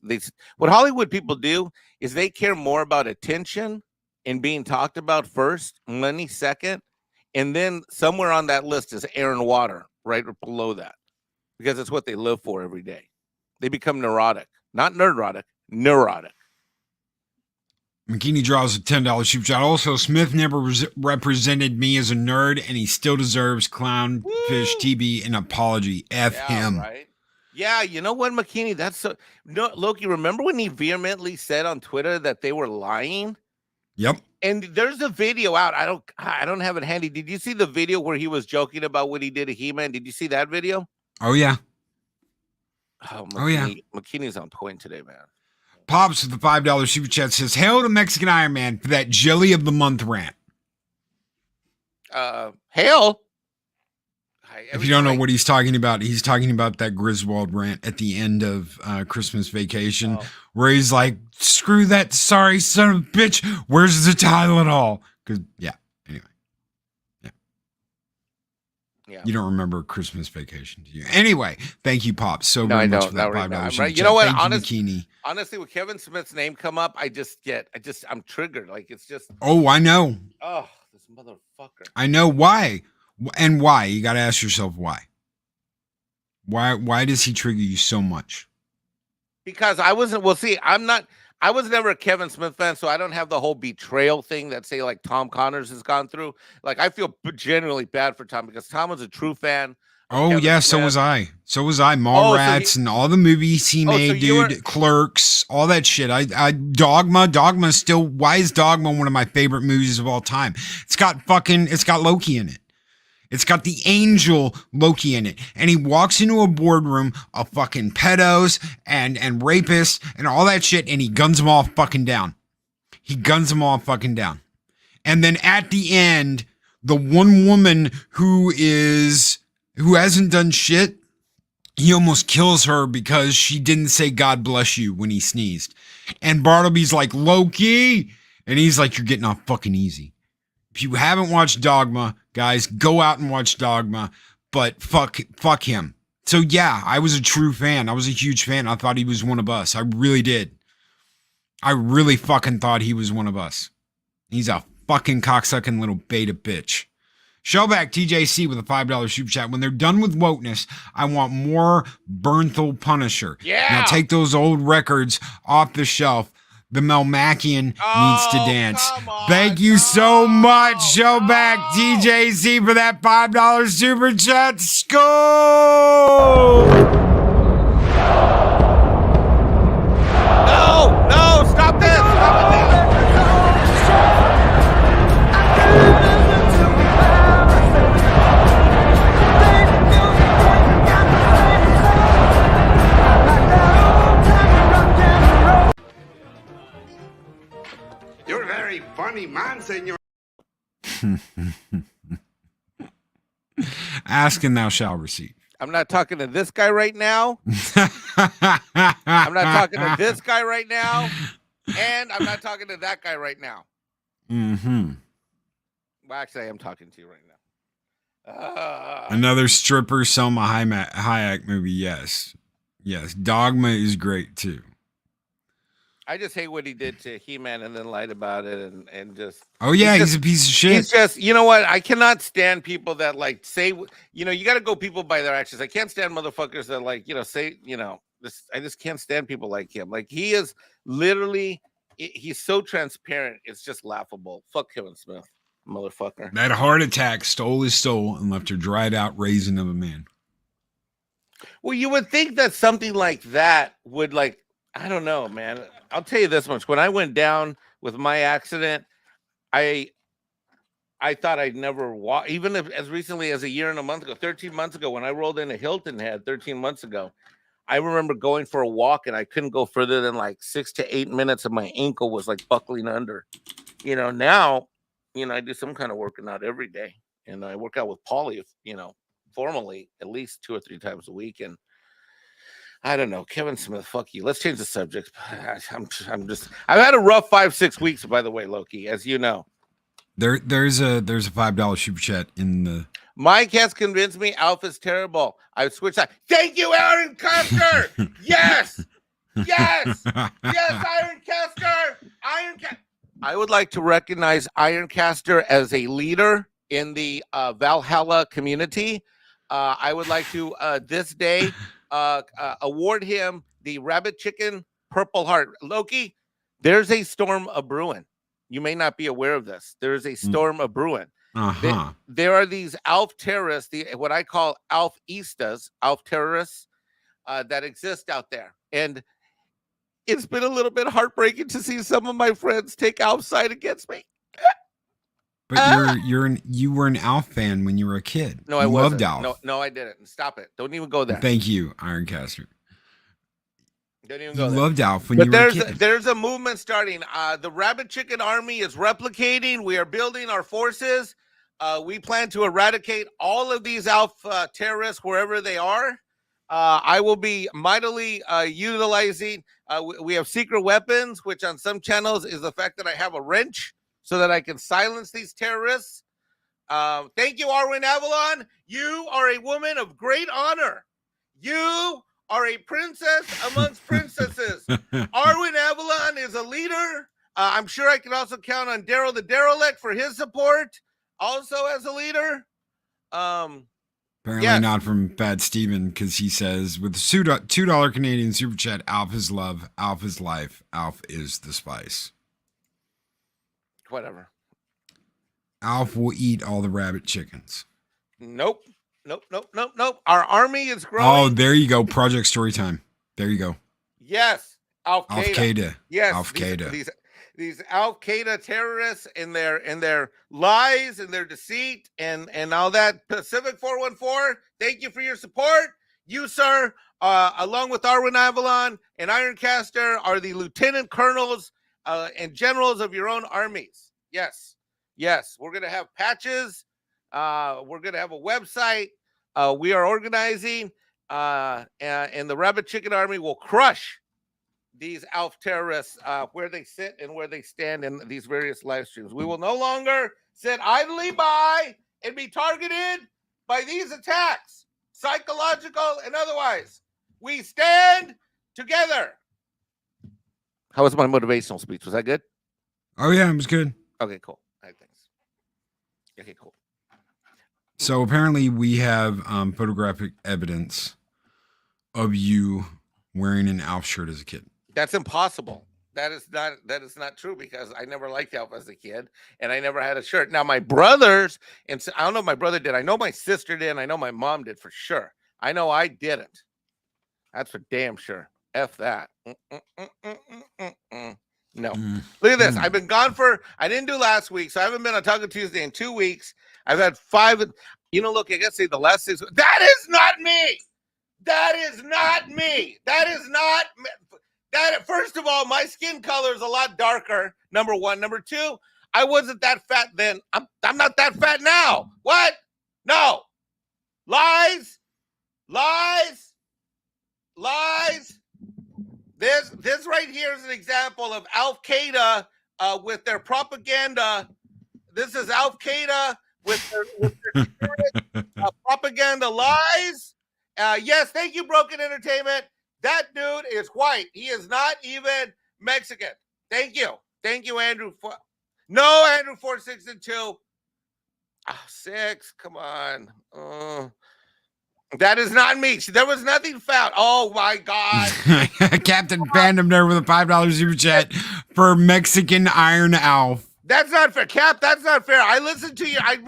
[SPEAKER 5] what Hollywood people do is they care more about attention and being talked about first, money second, and then somewhere on that list is air and water right below that, because it's what they live for every day. They become neurotic, not nerdrotic, neurotic.
[SPEAKER 4] McKinney Draws a $10 super chat. Also, Smith never represented me as a nerd, and he still deserves clownfish TB an apology. F him.
[SPEAKER 5] Right? Yeah, you know what, McKinney? That's so. No, Loki. Remember when he vehemently said on Twitter that they were lying?
[SPEAKER 4] Yep.
[SPEAKER 5] And there's a video out. I don't have it handy. Did you see the video where he was joking about what he did to He-Man? Did you see that video?
[SPEAKER 4] Oh yeah.
[SPEAKER 5] Oh yeah. McKinney's on point today, man.
[SPEAKER 4] Pops with the $5 super chat says, hail to Mexican Ironman for that jelly of the month rant.
[SPEAKER 5] Hail.
[SPEAKER 4] If you don't know what he's talking about that Griswold rant at the end of Christmas Vacation, where he's like, screw that sorry son of a bitch, where's the Tylenol? Because, anyway. Yeah. You don't remember Christmas Vacation, do you? Anyway, thank you, Pop, so very much for that $5 super chat.
[SPEAKER 5] You know what?
[SPEAKER 4] Honestly,
[SPEAKER 5] when Kevin Smith's name come up, I'm triggered. Like, it's just.
[SPEAKER 4] Oh, I know.
[SPEAKER 5] Oh, this motherfucker.
[SPEAKER 4] I know why. And why? You got to ask yourself why. Why does he trigger you so much?
[SPEAKER 5] Because I was never a Kevin Smith fan, so I don't have the whole betrayal thing that, say, like Tom Connors has gone through. Like, I feel genuinely bad for Tom, because Tom was a true fan.
[SPEAKER 4] Oh, yeah, so was I. Mallrats and all the movies he made, dude. Clerks, all that shit. Dogma still, why is Dogma one of my favorite movies of all time? It's got Loki in it. It's got the angel Loki in it. And he walks into a boardroom of fucking pedos and rapists and all that shit, and he guns them all fucking down. And then at the end, the one woman who hasn't done shit, he almost kills her because she didn't say God bless you when he sneezed. And Bartleby's like, Loki! And he's like, you're getting off fucking easy. If you haven't watched Dogma, guys, go out and watch Dogma, but fuck him. So yeah, I was a true fan. I was a huge fan. I thought he was one of us. I really did. I really fucking thought he was one of us. He's a fucking cocksucking little beta bitch. Shellback TJC with a $5 super chat. When they're done with wokeness, I want more Bernthal Punisher.
[SPEAKER 5] Yeah.
[SPEAKER 4] Now take those old records off the shelf. The Melmacian needs to dance.
[SPEAKER 5] Come on,
[SPEAKER 4] Thank you so much, Showback TJC, for that $5 super chat. Score!
[SPEAKER 5] No, stop this! Stop it!
[SPEAKER 6] You're a very funny man, senor.
[SPEAKER 4] Ask and thou shalt receive.
[SPEAKER 5] I'm not talking to this guy right now. I'm not talking to this guy right now. And I'm not talking to that guy right now.
[SPEAKER 4] Mm-hmm.
[SPEAKER 5] Well, actually, I am talking to you right now.
[SPEAKER 4] Another stripper Selma Hayek movie. Yes. Dogma is great too.
[SPEAKER 5] I just hate what he did to He-Man and then lied about it and just.
[SPEAKER 4] Oh yeah, he's a piece of shit.
[SPEAKER 5] He's just, you know what? I cannot stand people that like say, you know, you got to go people by their actions. I can't stand motherfuckers that like, you know, say, you know, this. I just can't stand people like him. Like he is literally, he's so transparent. It's just laughable. Fuck Kevin Smith, motherfucker.
[SPEAKER 4] That heart attack stole his soul and left her dried out raisin of a man.
[SPEAKER 5] Well, you would think that something like that would like, I don't know, man. I'll tell you this much. When I went down with my accident, I thought I'd never walk, even if as recently as a year and a month ago, 13 months ago, when I rolled into Hilton Head 13 months ago, I remember going for a walk and I couldn't go further than like 6 to 8 minutes and my ankle was like buckling under. You know, now, you know, I do some kind of working out every day and I work out with Paulie, you know, formally at least 2 or 3 times a week. And I don't know, Kevin Smith, fuck you. Let's change the subject. I've had a rough 5-6 weeks, by the way, Loki, as you know.
[SPEAKER 4] There's a $5 super chat in the.
[SPEAKER 5] Mike has convinced me Alpha's terrible. I've switched out. Thank you, Aaron Caster. Yes, Iron Caster. I would like to recognize Iron Caster as a leader in the Valhalla community. I would like to this day award him the Rabbit Chicken Purple Heart. Loki, there's a storm a brewing. You may not be aware of this. There is a storm a brewing. There are these ALF terrorists, what I call ALF terrorists that exist out there. And it's been a little bit heartbreaking to see some of my friends take ALF side against me.
[SPEAKER 4] But you were an ALF fan when you were a kid.
[SPEAKER 5] No, I
[SPEAKER 4] loved
[SPEAKER 5] wasn't.
[SPEAKER 4] ALF.
[SPEAKER 5] No, I didn't. Stop it. Don't even go there.
[SPEAKER 4] Thank you, Ironcaster.
[SPEAKER 5] Don't even go
[SPEAKER 4] You
[SPEAKER 5] there.
[SPEAKER 4] loved ALF when you were a kid.
[SPEAKER 5] There's a movement starting. The Rabbit Chicken Army is replicating. We are building our forces. We plan to eradicate all of these ALF terrorists wherever they are. I will be mightily utilizing. We have secret weapons, which on some channels is the fact that I have a wrench so that I can silence these terrorists. Thank you, Arwen Avalon. You are a woman of great honor. You are a princess amongst princesses. Arwen Avalon is a leader. I'm sure I can also count on Daryl the Derelict for his support, also as a leader.
[SPEAKER 4] Apparently not from Fat Steven, because he says, with the $2 Canadian super chat, ALF is love, ALF is life, ALF is the spice.
[SPEAKER 5] Whatever.
[SPEAKER 4] ALF will eat all the rabbit chickens.
[SPEAKER 5] Nope. Our army is growing.
[SPEAKER 4] Oh, there you go. Project Storytime. There you go.
[SPEAKER 5] Yes.
[SPEAKER 4] Al-Qaeda.
[SPEAKER 5] Yes.
[SPEAKER 4] Al-Qaeda.
[SPEAKER 5] These Al-Qaeda terrorists and their lies and their deceit and all that. Pacific 414, thank you for your support. You, sir, along with Arwen Avalon and Ironcaster, are the lieutenant colonels and generals of your own armies. Yes. We're going to have patches. We're going to have a website. We are organizing, and the Rabbit Chicken Army will crush these ALF terrorists where they sit and where they stand in these various live streams. We will no longer sit idly by and be targeted by these attacks, psychological and otherwise. We stand together. How was my motivational speech? Was that good?
[SPEAKER 4] Oh, yeah, it was good.
[SPEAKER 5] Okay, cool. All right, thanks. Okay, cool.
[SPEAKER 4] So apparently we have photographic evidence of you wearing an ALF shirt as a kid.
[SPEAKER 5] That's impossible. That is not true because I never liked Elf as a kid, and I never had a shirt. Now my brothers, and I don't know if my brother did. I know my sister did. And I know my mom did for sure. I know I didn't. That's for damn sure. F that. No. Look at this. I've been gone I didn't do last week, so I haven't been on Taco Tuesday in 2 weeks. I've had 5. Look, I guess say the last 6. That is not me. That is not me. That is not me. First of all, my skin color is a lot darker. Number one. Number two, I wasn't that fat then. I'm not that fat now. What? No. Lies. This right here is an example of Al Qaeda with their propaganda. This is Al Qaeda with their propaganda lies. Yes, thank you, Broken Entertainment. That dude is white. He is not even Mexican. Thank you, Andrew. Andrew 4, 6, and 2. 6. Come on. That is not me. There was nothing found. Oh my God.
[SPEAKER 4] Captain Fandom there with a $5 super chat for Mexican Iron Alf.
[SPEAKER 5] That's not fair, Cap. That's not fair. I listened to you. I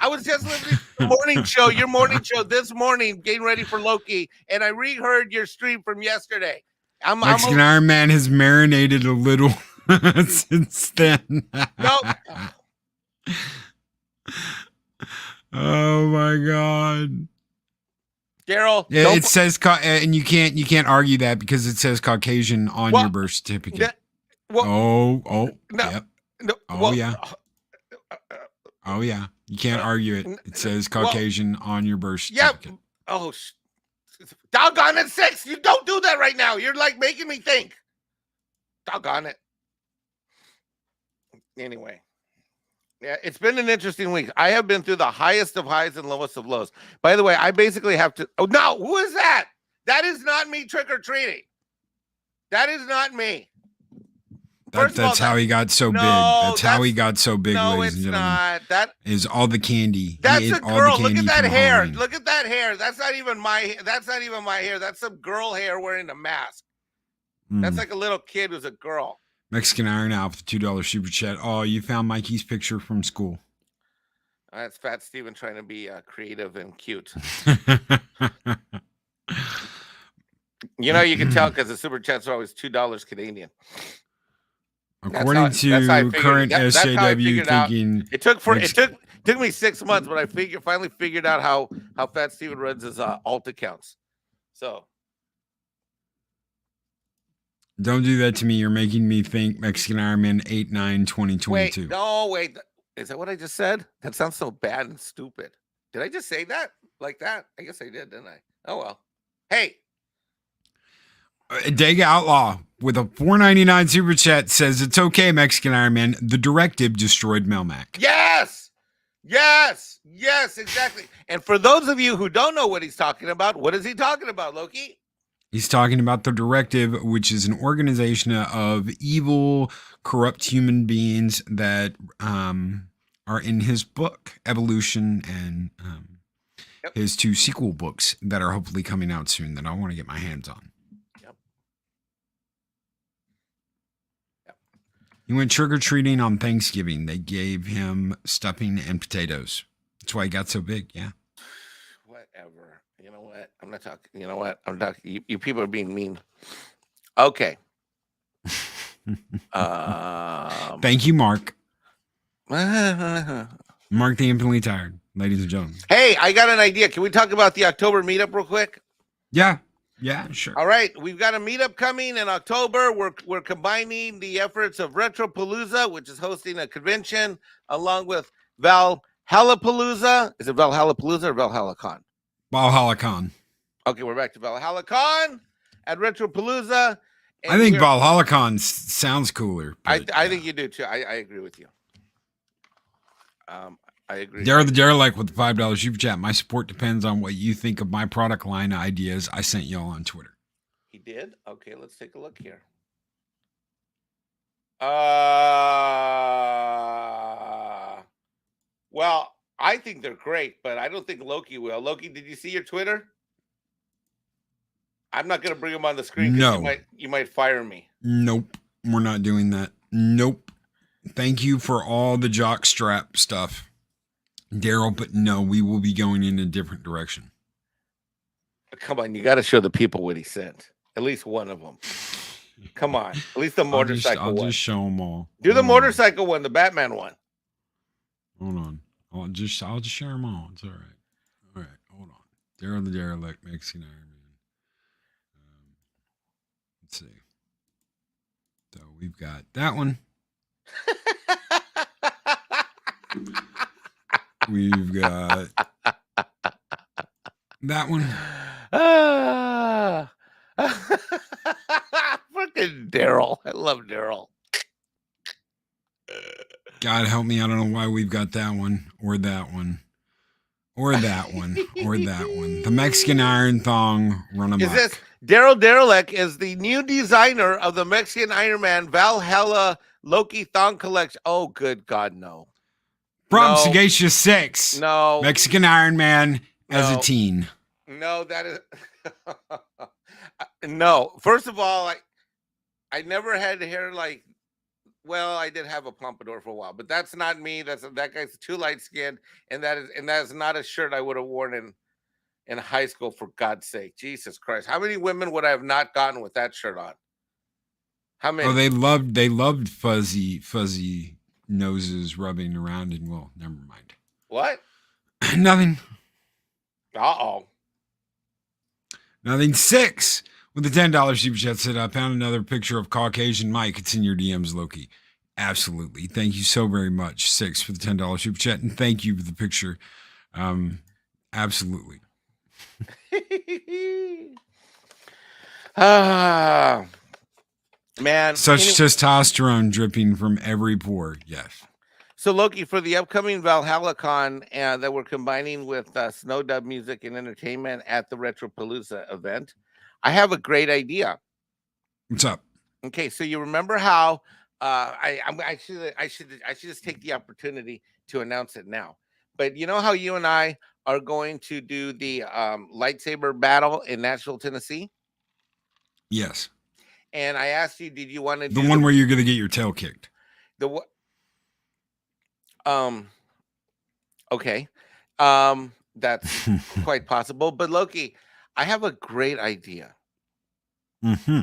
[SPEAKER 5] was just listening to the morning show, your morning show this morning, getting ready for Loki, and I reheard your stream from yesterday.
[SPEAKER 4] Mexican Iron Man has marinated a little since then.
[SPEAKER 5] No.
[SPEAKER 4] Oh my God.
[SPEAKER 5] Daryl,
[SPEAKER 4] yeah, it says, and you can't argue that because it says Caucasian on your birth certificate.
[SPEAKER 5] No,
[SPEAKER 4] yep.
[SPEAKER 5] No,
[SPEAKER 4] yeah. Oh yeah, you can't argue it. It says Caucasian on your birth certificate.
[SPEAKER 5] Yeah. Oh, doggone it, 6. You don't do that right now. You're like making me think. Doggone it. Anyway. Yeah, it's been an interesting week. I have been through the highest of highs and lowest of lows. By the way, I basically have to. Oh, no. Who is that? That is not me trick-or-treating. That is not me.
[SPEAKER 4] That's how he got so big. That's how he got so big,
[SPEAKER 5] no,
[SPEAKER 4] ladies and gentlemen.
[SPEAKER 5] Not. That
[SPEAKER 4] is all the candy.
[SPEAKER 5] That's a girl. Look at that hair. Halloween. Look at that hair. That's not even my hair. That's some girl hair wearing a mask. That's like a little kid who's a girl.
[SPEAKER 4] Mexican Iron Alf, $2 super chat. Oh, you found Mikey's picture from school.
[SPEAKER 5] That's Fat Steven trying to be creative and cute. You can tell because the super chats are always $2 Canadian.
[SPEAKER 4] According to current SJW thinking,
[SPEAKER 5] it took me 6 months, but I finally figured out how Fat Steven runs his alt accounts. So.
[SPEAKER 4] Don't do that to me. You're making me think Mexican Ironman 8/9/2022.
[SPEAKER 5] Wait. Is that what I just said? That sounds so bad and stupid. Did I just say that like that? I guess I did, didn't I? Oh, well. Hey.
[SPEAKER 4] Dega Outlaw with a $4.99 super chat says, it's okay, Mexican Ironman. The directive destroyed Melmac.
[SPEAKER 5] Yes, exactly. And for those of you who don't know what he's talking about, what is he talking about, Loki?
[SPEAKER 4] He's talking about the directive, which is an organization of evil, corrupt human beings that are in his book, Evolution, and his 2 sequel books that are hopefully coming out soon that I want to get my hands on.
[SPEAKER 5] Yep.
[SPEAKER 4] He went trick-or-treating on Thanksgiving. They gave him stuffing and potatoes. That's why he got so big, yeah.
[SPEAKER 5] Whatever. You know what? I'm not talking. You know what? I'm talking. You people are being mean. Okay.
[SPEAKER 4] Thank you, Mark. Mark the Infinitely Tired, ladies and gentlemen.
[SPEAKER 5] Hey, I got an idea. Can we talk about the October meetup real quick?
[SPEAKER 4] Yeah, sure.
[SPEAKER 5] All right, we've got a meetup coming in October. We're combining the efforts of Retropalooza, which is hosting a convention, along with Valhalla-Palooza. Is it Valhalla-Palooza or Valhalla-Con?
[SPEAKER 4] Valhalla-Con.
[SPEAKER 5] Okay, we're back to Valhalla-Con at Retropalooza.
[SPEAKER 4] I think Valhalla-Con sounds cooler.
[SPEAKER 5] I think you do too. I agree with you. I agree.
[SPEAKER 4] They're like with the $5 super chat. My support depends on what you think of my product line ideas I sent y'all on Twitter.
[SPEAKER 5] He did? Okay, let's take a look here. Well, I think they're great, but I don't think Loki will. Loki, did you see your Twitter? I'm not going to bring him on the screen.
[SPEAKER 4] No.
[SPEAKER 5] You might fire me.
[SPEAKER 4] Nope. we're not doing that. Nope. Thank you for all the jock strap stuff, Daryl, but no, we will be going in a different direction.
[SPEAKER 5] Come on, you got to show the people what he sent. At least one of them. Come on, at least the motorcycle
[SPEAKER 4] I'll
[SPEAKER 5] one.
[SPEAKER 4] just show them all.
[SPEAKER 5] Do the motorcycle one, the Batman one.
[SPEAKER 4] Hold on. I'll just share them all. It's all right. All right, hold on. Daryl the Derelict, Mexican Ironman. Let's see. So we've got that one. We've got that one.
[SPEAKER 5] Freaking Daryl. I love Daryl.
[SPEAKER 4] God help me. I don't know why we've got that one or that one or that one or that one. The Mexican Iron Thong run amok.
[SPEAKER 5] Is this Daryl Derelict is the new designer of the Mexican Ironman Valhalla Loki Thong collection. Oh, good God, no.
[SPEAKER 4] From
[SPEAKER 5] No.
[SPEAKER 4] Sagacious 6.
[SPEAKER 5] No.
[SPEAKER 4] Mexican Ironman as
[SPEAKER 5] No.
[SPEAKER 4] a teen.
[SPEAKER 5] No, that is no. First of all, I never had hair like. Well, I did have a pompadour for a while, but that's not me. That guy's too light skinned, and that is not a shirt I would have worn in high school. For God's sake, Jesus Christ! How many women would I have not gotten with that shirt on? How many?
[SPEAKER 4] Oh, they loved fuzzy noses rubbing around in. Well, never mind.
[SPEAKER 5] What?
[SPEAKER 4] Nothing.
[SPEAKER 5] Uh-oh.
[SPEAKER 4] Nothing. 6 with a $10 super chat said, I found another picture of Caucasian Mike. It's in your DMs, Loki. Absolutely. Thank you so very much. 6 for the $10 super chat. And thank you for the picture. Absolutely.
[SPEAKER 5] Man.
[SPEAKER 4] Such testosterone dripping from every pore. Yes.
[SPEAKER 5] So, Loki, for the upcoming Valhalla Con that we're combining with Snow Dub Music and Entertainment at the Retropalooza event, I have a great idea.
[SPEAKER 4] What's up?
[SPEAKER 5] Okay, so you remember how I should just take the opportunity to announce it now. But you know how you and I are going to do the lightsaber battle in Nashville, Tennessee?
[SPEAKER 4] Yes.
[SPEAKER 5] And I asked you, did you want to do
[SPEAKER 4] the one where you're going to get your tail kicked?
[SPEAKER 5] The what? Okay. That's quite possible. But Loki, I have a great idea.
[SPEAKER 4] Mm-hmm.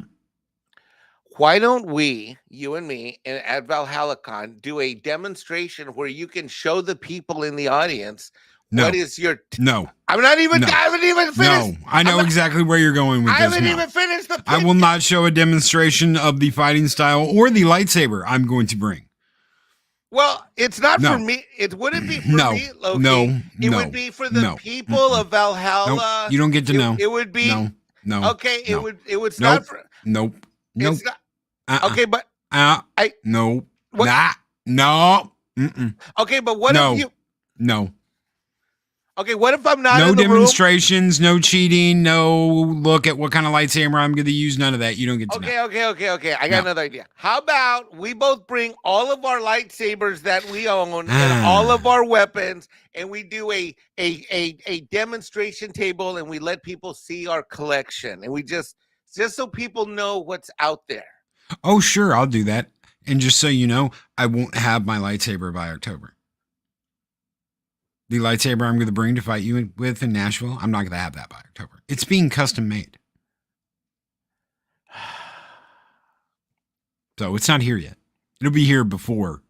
[SPEAKER 5] Why don't we, you and me, at ValhallaCon, do a demonstration where you can show the people in the audience what is your
[SPEAKER 4] no.
[SPEAKER 5] I haven't even finished.
[SPEAKER 4] No, I know exactly where you're going with this.
[SPEAKER 5] I haven't even finished the
[SPEAKER 4] I will not show a demonstration of the fighting style or the lightsaber I'm going to bring.
[SPEAKER 5] Well, it's not for me. It wouldn't be for me, Loki. It would be for the people of Valhalla.
[SPEAKER 4] Nope. You don't get to know.
[SPEAKER 5] It would be
[SPEAKER 4] no.
[SPEAKER 5] Okay,
[SPEAKER 4] no.
[SPEAKER 5] it would start for
[SPEAKER 4] Nope.
[SPEAKER 5] It's not, okay, but
[SPEAKER 4] no.
[SPEAKER 5] What?
[SPEAKER 4] Nah. No. Mm-mm.
[SPEAKER 5] Okay, but what if you
[SPEAKER 4] No.
[SPEAKER 5] Okay, what if I'm not
[SPEAKER 4] no
[SPEAKER 5] in the
[SPEAKER 4] demonstrations, no cheating, no look at what kind of lightsaber I'm going to use, none of that. You don't get to know.
[SPEAKER 5] Okay. I got another idea. How about we both bring all of our lightsabers that we own and all of our weapons, and we do a demonstration table, and we let people see our collection, and we just so people know what's out there.
[SPEAKER 4] Oh, sure, I'll do that. And just so you know, I won't have my lightsaber by October. The lightsaber I'm going to bring to fight you with in Nashville, I'm not going to have that by October. It's being custom made. So it's not here yet. It'll be here before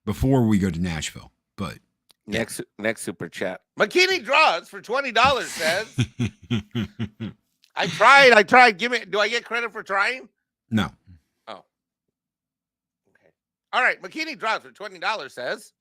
[SPEAKER 4] we go to Nashville. But
[SPEAKER 5] next super chat. McKinney Draws for $20 says, I tried. Do I get credit for trying?
[SPEAKER 4] No.
[SPEAKER 5] Oh. Okay. All right. McKinney Draws for $20 says,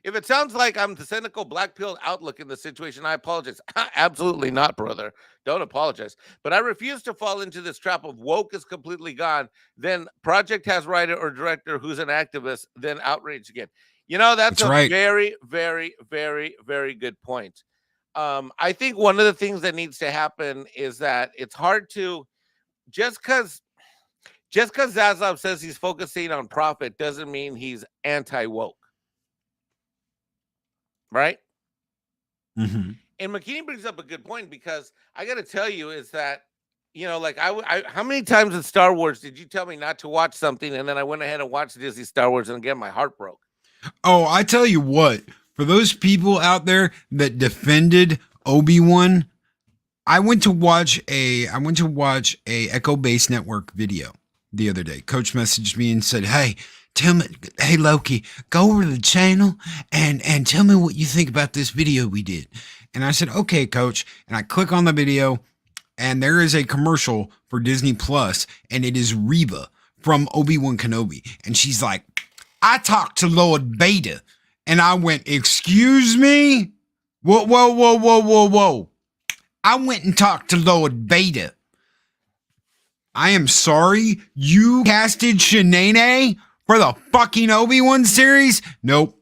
[SPEAKER 5] if it sounds like I'm the cynical black pill outlook in the situation, I apologize. Absolutely not, brother. Don't apologize. But I refuse to fall into this trap of woke is completely gone. Then project has writer or director who's an activist, then outrage again. You know, that's a very, very, very, very good point. I think one of the things that needs to happen is that it's hard to just because Zaslav says he's focusing on profit doesn't mean he's anti-woke. Right?
[SPEAKER 4] Mm-hmm.
[SPEAKER 5] And McKinney brings up a good point because I got to tell you is that, you know, like how many times in Star Wars did you tell me not to watch something, and then I went ahead and watched Disney Star Wars, and again my heart broke.
[SPEAKER 4] Oh, I tell you what, for those people out there that defended Obi-Wan, I went to watch a Echo Base Network video the other day. Coach messaged me and said, "Hey, hey Loki, go over to the channel and tell me what you think about this video we did." And I said, "Okay, Coach." And I click on the video, and there is a commercial for Disney Plus, and it is Reva from Obi-Wan Kenobi, and she's like, "I talked to Lord Vader," and I went, "Excuse me? Whoa. I went and talked to Lord Vader. I am sorry, you casted Shanae for the fucking Obi-Wan series? Nope.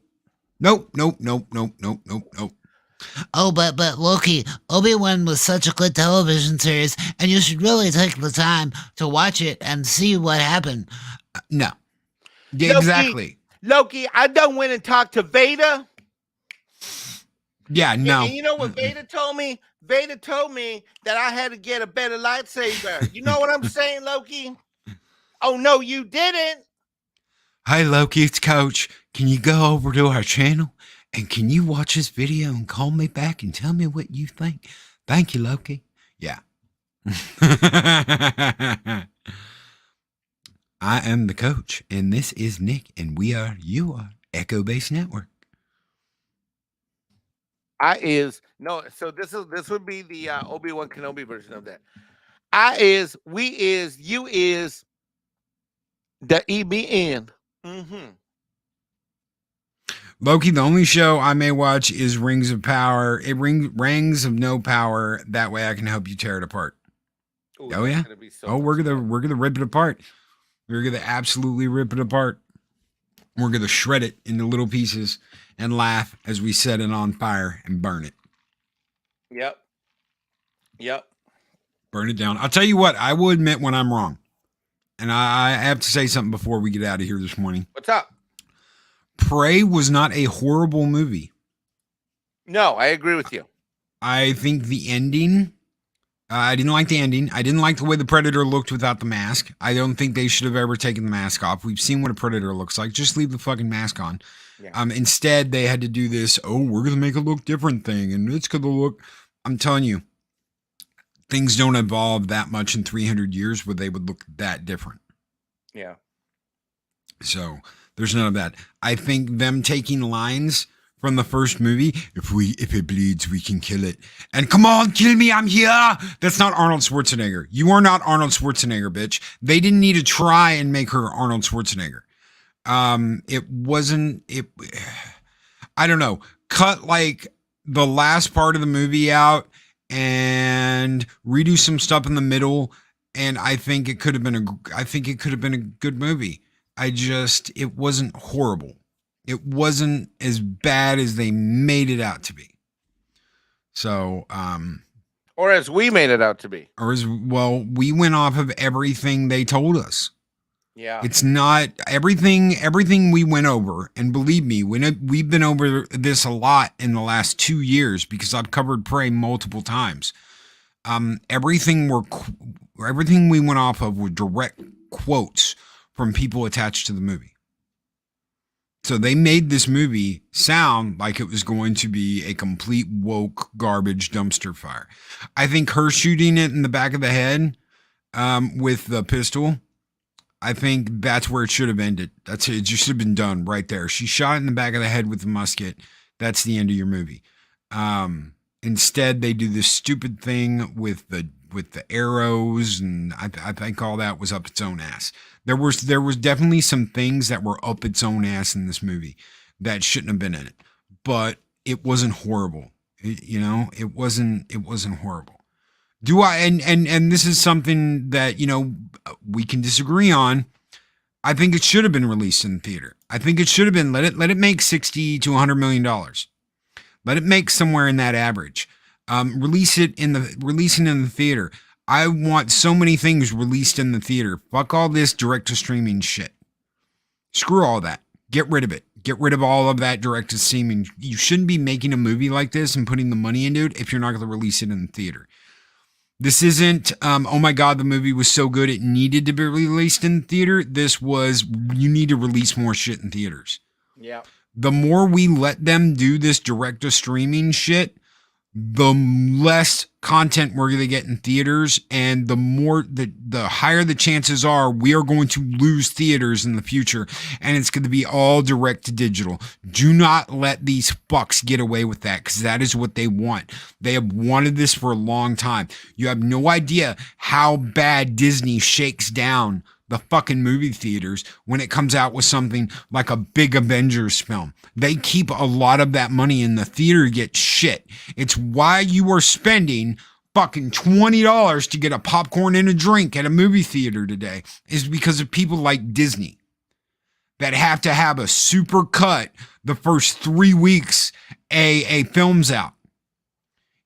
[SPEAKER 7] Oh, but Loki, Obi-Wan was such a good television series, and you should really take the time to watch it and see what happened.
[SPEAKER 4] No. Yeah, exactly.
[SPEAKER 5] Loki, I done went and talked to Vader.
[SPEAKER 4] Yeah, no.
[SPEAKER 5] And you know what Vader told me? Vader told me that I had to get a better lightsaber. You know what I'm saying, Loki? Oh, no, you didn't.
[SPEAKER 4] Hey, Loki, it's Coach. Can you go over to our channel and can you watch this video and call me back and tell me what you think? Thank you, Loki. Yeah. I am the coach, and this is Nick, and you are Echo Base Network.
[SPEAKER 5] So this would be the Obi-Wan Kenobi version of that. We is, you is, the EBN. Mm-hmm.
[SPEAKER 4] Loki, the only show I may watch is Rings of Power. Rings of No Power. That way I can help you tear it apart.
[SPEAKER 5] Ooh,
[SPEAKER 4] oh yeah. We're gonna rip it apart. We're gonna absolutely rip it apart. We're gonna shred it into little pieces and laugh as we set it on fire and burn it.
[SPEAKER 5] Yep.
[SPEAKER 4] Burn it down. I'll tell you what, I will admit when I'm wrong. And I have to say something before we get out of here this morning.
[SPEAKER 5] What's up?
[SPEAKER 4] Prey was not a horrible movie.
[SPEAKER 5] No, I agree with you.
[SPEAKER 4] I think the ending, I didn't like the ending. I didn't like the way the Predator looked without the mask. I don't think they should have ever taken the mask off. We've seen what a Predator looks like. Just leave the fucking mask on. Yeah. Instead, they had to do this, we're going to make it look different thing. And it's going to look, I'm telling you, things don't evolve that much in 300 years where they would look that different.
[SPEAKER 5] Yeah.
[SPEAKER 4] So there's none of that. I think them taking lines from the first movie, if it bleeds, we can kill it. And come on, kill me, I'm here. That's not Arnold Schwarzenegger. You are not Arnold Schwarzenegger, bitch. They didn't need to try and make her Arnold Schwarzenegger. I don't know. Cut like the last part of the movie out and redo some stuff in the middle, and I think it could have been a good movie. It wasn't horrible. It wasn't as bad as they made it out to be. So,
[SPEAKER 5] or as we made it out to be.
[SPEAKER 4] We went off of everything they told us.
[SPEAKER 5] Yeah.
[SPEAKER 4] It's not everything we went over, and believe me, we've been over this a lot in the last 2 years because I've covered Prey multiple times. Everything we went off of were direct quotes from people attached to the movie. So they made this movie sound like it was going to be a complete woke garbage dumpster fire. I think her shooting it in the back of the head with the pistol, I think that's where it should have ended. That's it. It just should have been done right there. She shot it in the back of the head with the musket. That's the end of your movie. Instead, they do this stupid thing with the arrows, and I think all that was up its own ass. There was definitely some things that were up its own ass in this movie that shouldn't have been in it, but it wasn't horrible. It wasn't horrible. Do I, and this is something that, we can disagree on. I think it should have been released in the theater. I think it should have been, let it make $60 to $100 million. Let it make somewhere in that average. Releasing in the theater. I want so many things released in the theater. Fuck all this direct to streaming shit. Screw all that. Get rid of it. Get rid of all of that direct to streaming. You shouldn't be making a movie like this and putting the money into it if you're not going to release it in the theater. This isn't, oh my God, the movie was so good it needed to be released in theater. This was, you need to release more shit in theaters.
[SPEAKER 5] Yeah.
[SPEAKER 4] The more we let them do this direct to streaming shit, the less content we're going to get in theaters, and the higher the chances are we are going to lose theaters in the future, and it's going to be all direct to digital. Do not let these fucks get away with that, because that is what they want. They have wanted this for a long time. You have no idea how bad Disney shakes down the fucking movie theaters when it comes out with something like a big Avengers film. They keep a lot of that money in the theater, get shit. It's why you are spending fucking $20 to get a popcorn and a drink at a movie theater today, is because of people like Disney that have to have a super cut the first 3 weeks a film's out.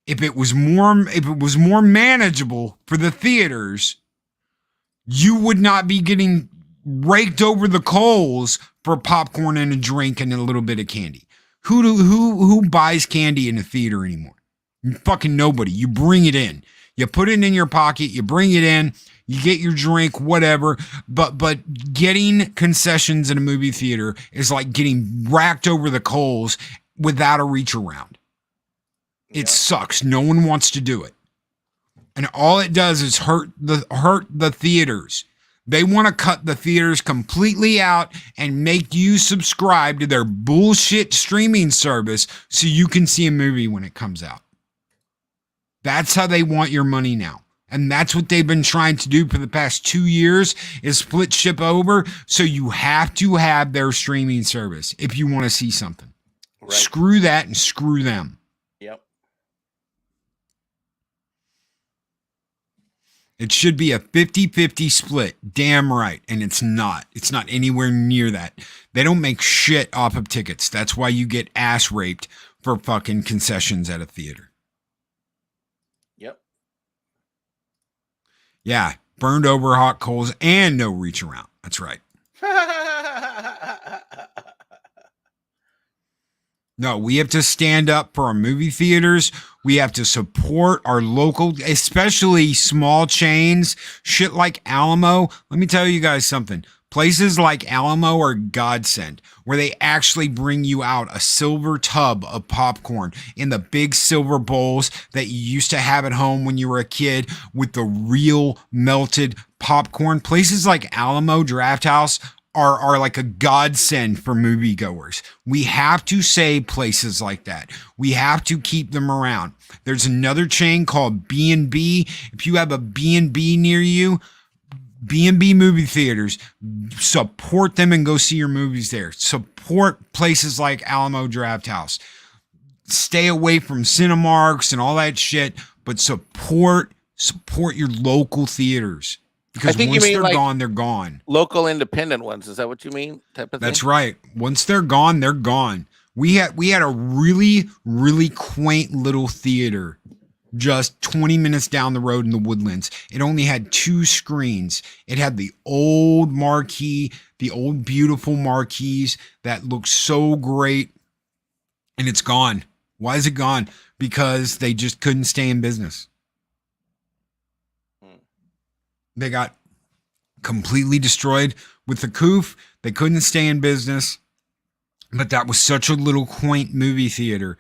[SPEAKER 4] If it was more manageable for the theaters, you would not be getting raked over the coals for popcorn and a drink and a little bit of candy. Who buys candy in a theater anymore? Fucking nobody. You bring it in. You put it in your pocket. You bring it in. You get your drink, whatever. But getting concessions in a movie theater is like getting racked over the coals without a reach around. It sucks. No one wants to do it. And all it does is hurt the theaters. They want to cut the theaters completely out and make you subscribe to their bullshit streaming service so you can see a movie when it comes out. That's how they want your money now. And that's what they've been trying to do for the past 2 years, is split ship over. So you have to have their streaming service if you want to see something. Right. Screw that and screw them.
[SPEAKER 5] Yep.
[SPEAKER 4] It should be a 50-50 split. Damn right. And it's not. It's not anywhere near that. They don't make shit off of tickets. That's why you get ass raped for fucking concessions at a theater.
[SPEAKER 5] Yep.
[SPEAKER 4] Yeah. Burned over hot coals and no reach around. That's right. No, we have to stand up for our movie theaters. We have to support our local, especially small chains, shit like Alamo. Let me tell you guys something. Places like Alamo are godsend, where they actually bring you out a silver tub of popcorn in the big silver bowls that you used to have at home when you were a kid with the real melted popcorn. Places like Alamo Draft House are like a godsend for moviegoers. We have to save places like that. We have to keep them around. There's another chain called B&B. If you have a B&B near you, B&B movie theaters, support them and go see your movies there. Support places like Alamo Draft House. Stay away from Cinemarks and all that shit, but support your local theaters. Because once they're gone, they're gone.
[SPEAKER 5] Local independent ones. Is that what you mean? Type of thing?
[SPEAKER 4] That's right. Once they're gone, they're gone. We had a really, really quaint little theater just 20 minutes down the road in the Woodlands. It only had 2 screens. It had the old marquee, the old beautiful marquees that looked so great, and it's gone. Why is it gone? Because they just couldn't stay in business. They got completely destroyed with the coof. They couldn't stay in business. But that was such a little quaint movie theater.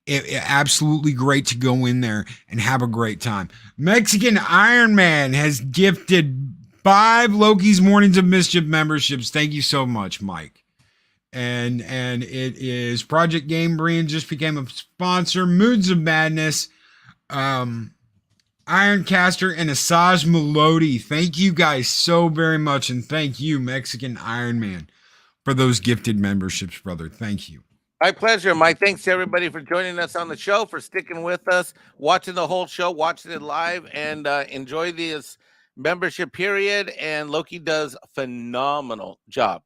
[SPEAKER 4] It absolutely great to go in there and have a great time. Mexican Ironman has gifted 5 Loki's Mornings of Mischief memberships. Thank you so much, Mike. And it is Project Gamebrian just became a sponsor. Moods of Madness. Ironcaster and Asajj Melody. Thank you guys so very much. And thank you, Mexican Ironman, for those gifted memberships, brother. Thank you.
[SPEAKER 5] My pleasure, Mike. Thanks to everybody for joining us on the show, for sticking with us, watching the whole show, watching it live, and enjoy this membership period. And Loki does a phenomenal job.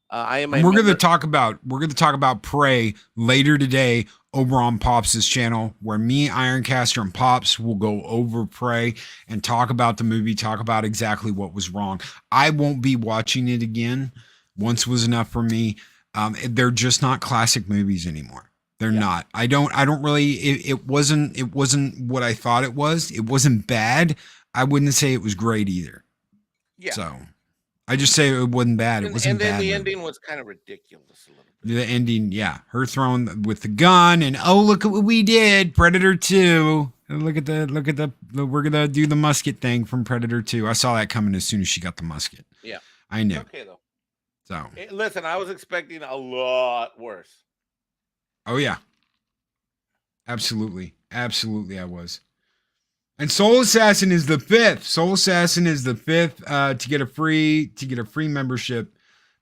[SPEAKER 5] We're going to talk about Prey later today over on Pops' channel, where me, Ironcaster, and Pops will go over Prey and talk about the movie, talk about exactly what was wrong. I won't be watching it again. Once was enough for me. They're just not classic movies anymore.
[SPEAKER 4] They're not. I don't really, it wasn't what I thought it was. It wasn't bad. I wouldn't say it was great either.
[SPEAKER 5] Yeah.
[SPEAKER 4] So I just say it wasn't bad. It wasn't bad.
[SPEAKER 5] And then the ending was kind of ridiculous a little bit.
[SPEAKER 4] The ending, yeah. Her throwing with the gun and, oh, look at what we did. Predator 2. Look at the, we're going to do the musket thing from Predator 2. I saw that coming as soon as she got the musket.
[SPEAKER 5] Yeah.
[SPEAKER 4] I knew.
[SPEAKER 5] Okay, though.
[SPEAKER 4] So.
[SPEAKER 5] Listen, I was expecting a lot worse.
[SPEAKER 4] Oh, yeah. Absolutely. Absolutely, I was. And Soul Assassin is the 5th. Soul Assassin is the 5th to get a free membership.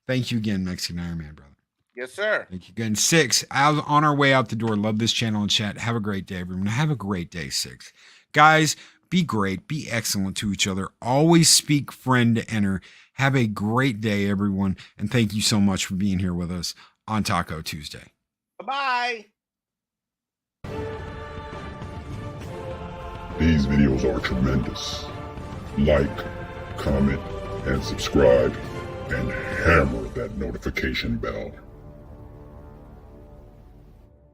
[SPEAKER 4] Thank you again, Mexican Ironman, brother.
[SPEAKER 5] Yes, sir.
[SPEAKER 4] Thank you again. 6, on our way out the door. Love this channel and chat. Have a great day, everyone. Have a great day, 6. Guys, be great. Be excellent to each other. Always speak friend to enter. Have a great day, everyone. And thank you so much for being here with us on Taco Tuesday.
[SPEAKER 5] Bye-bye.
[SPEAKER 8] These videos are tremendous. Like, comment, and subscribe, and hammer that notification bell.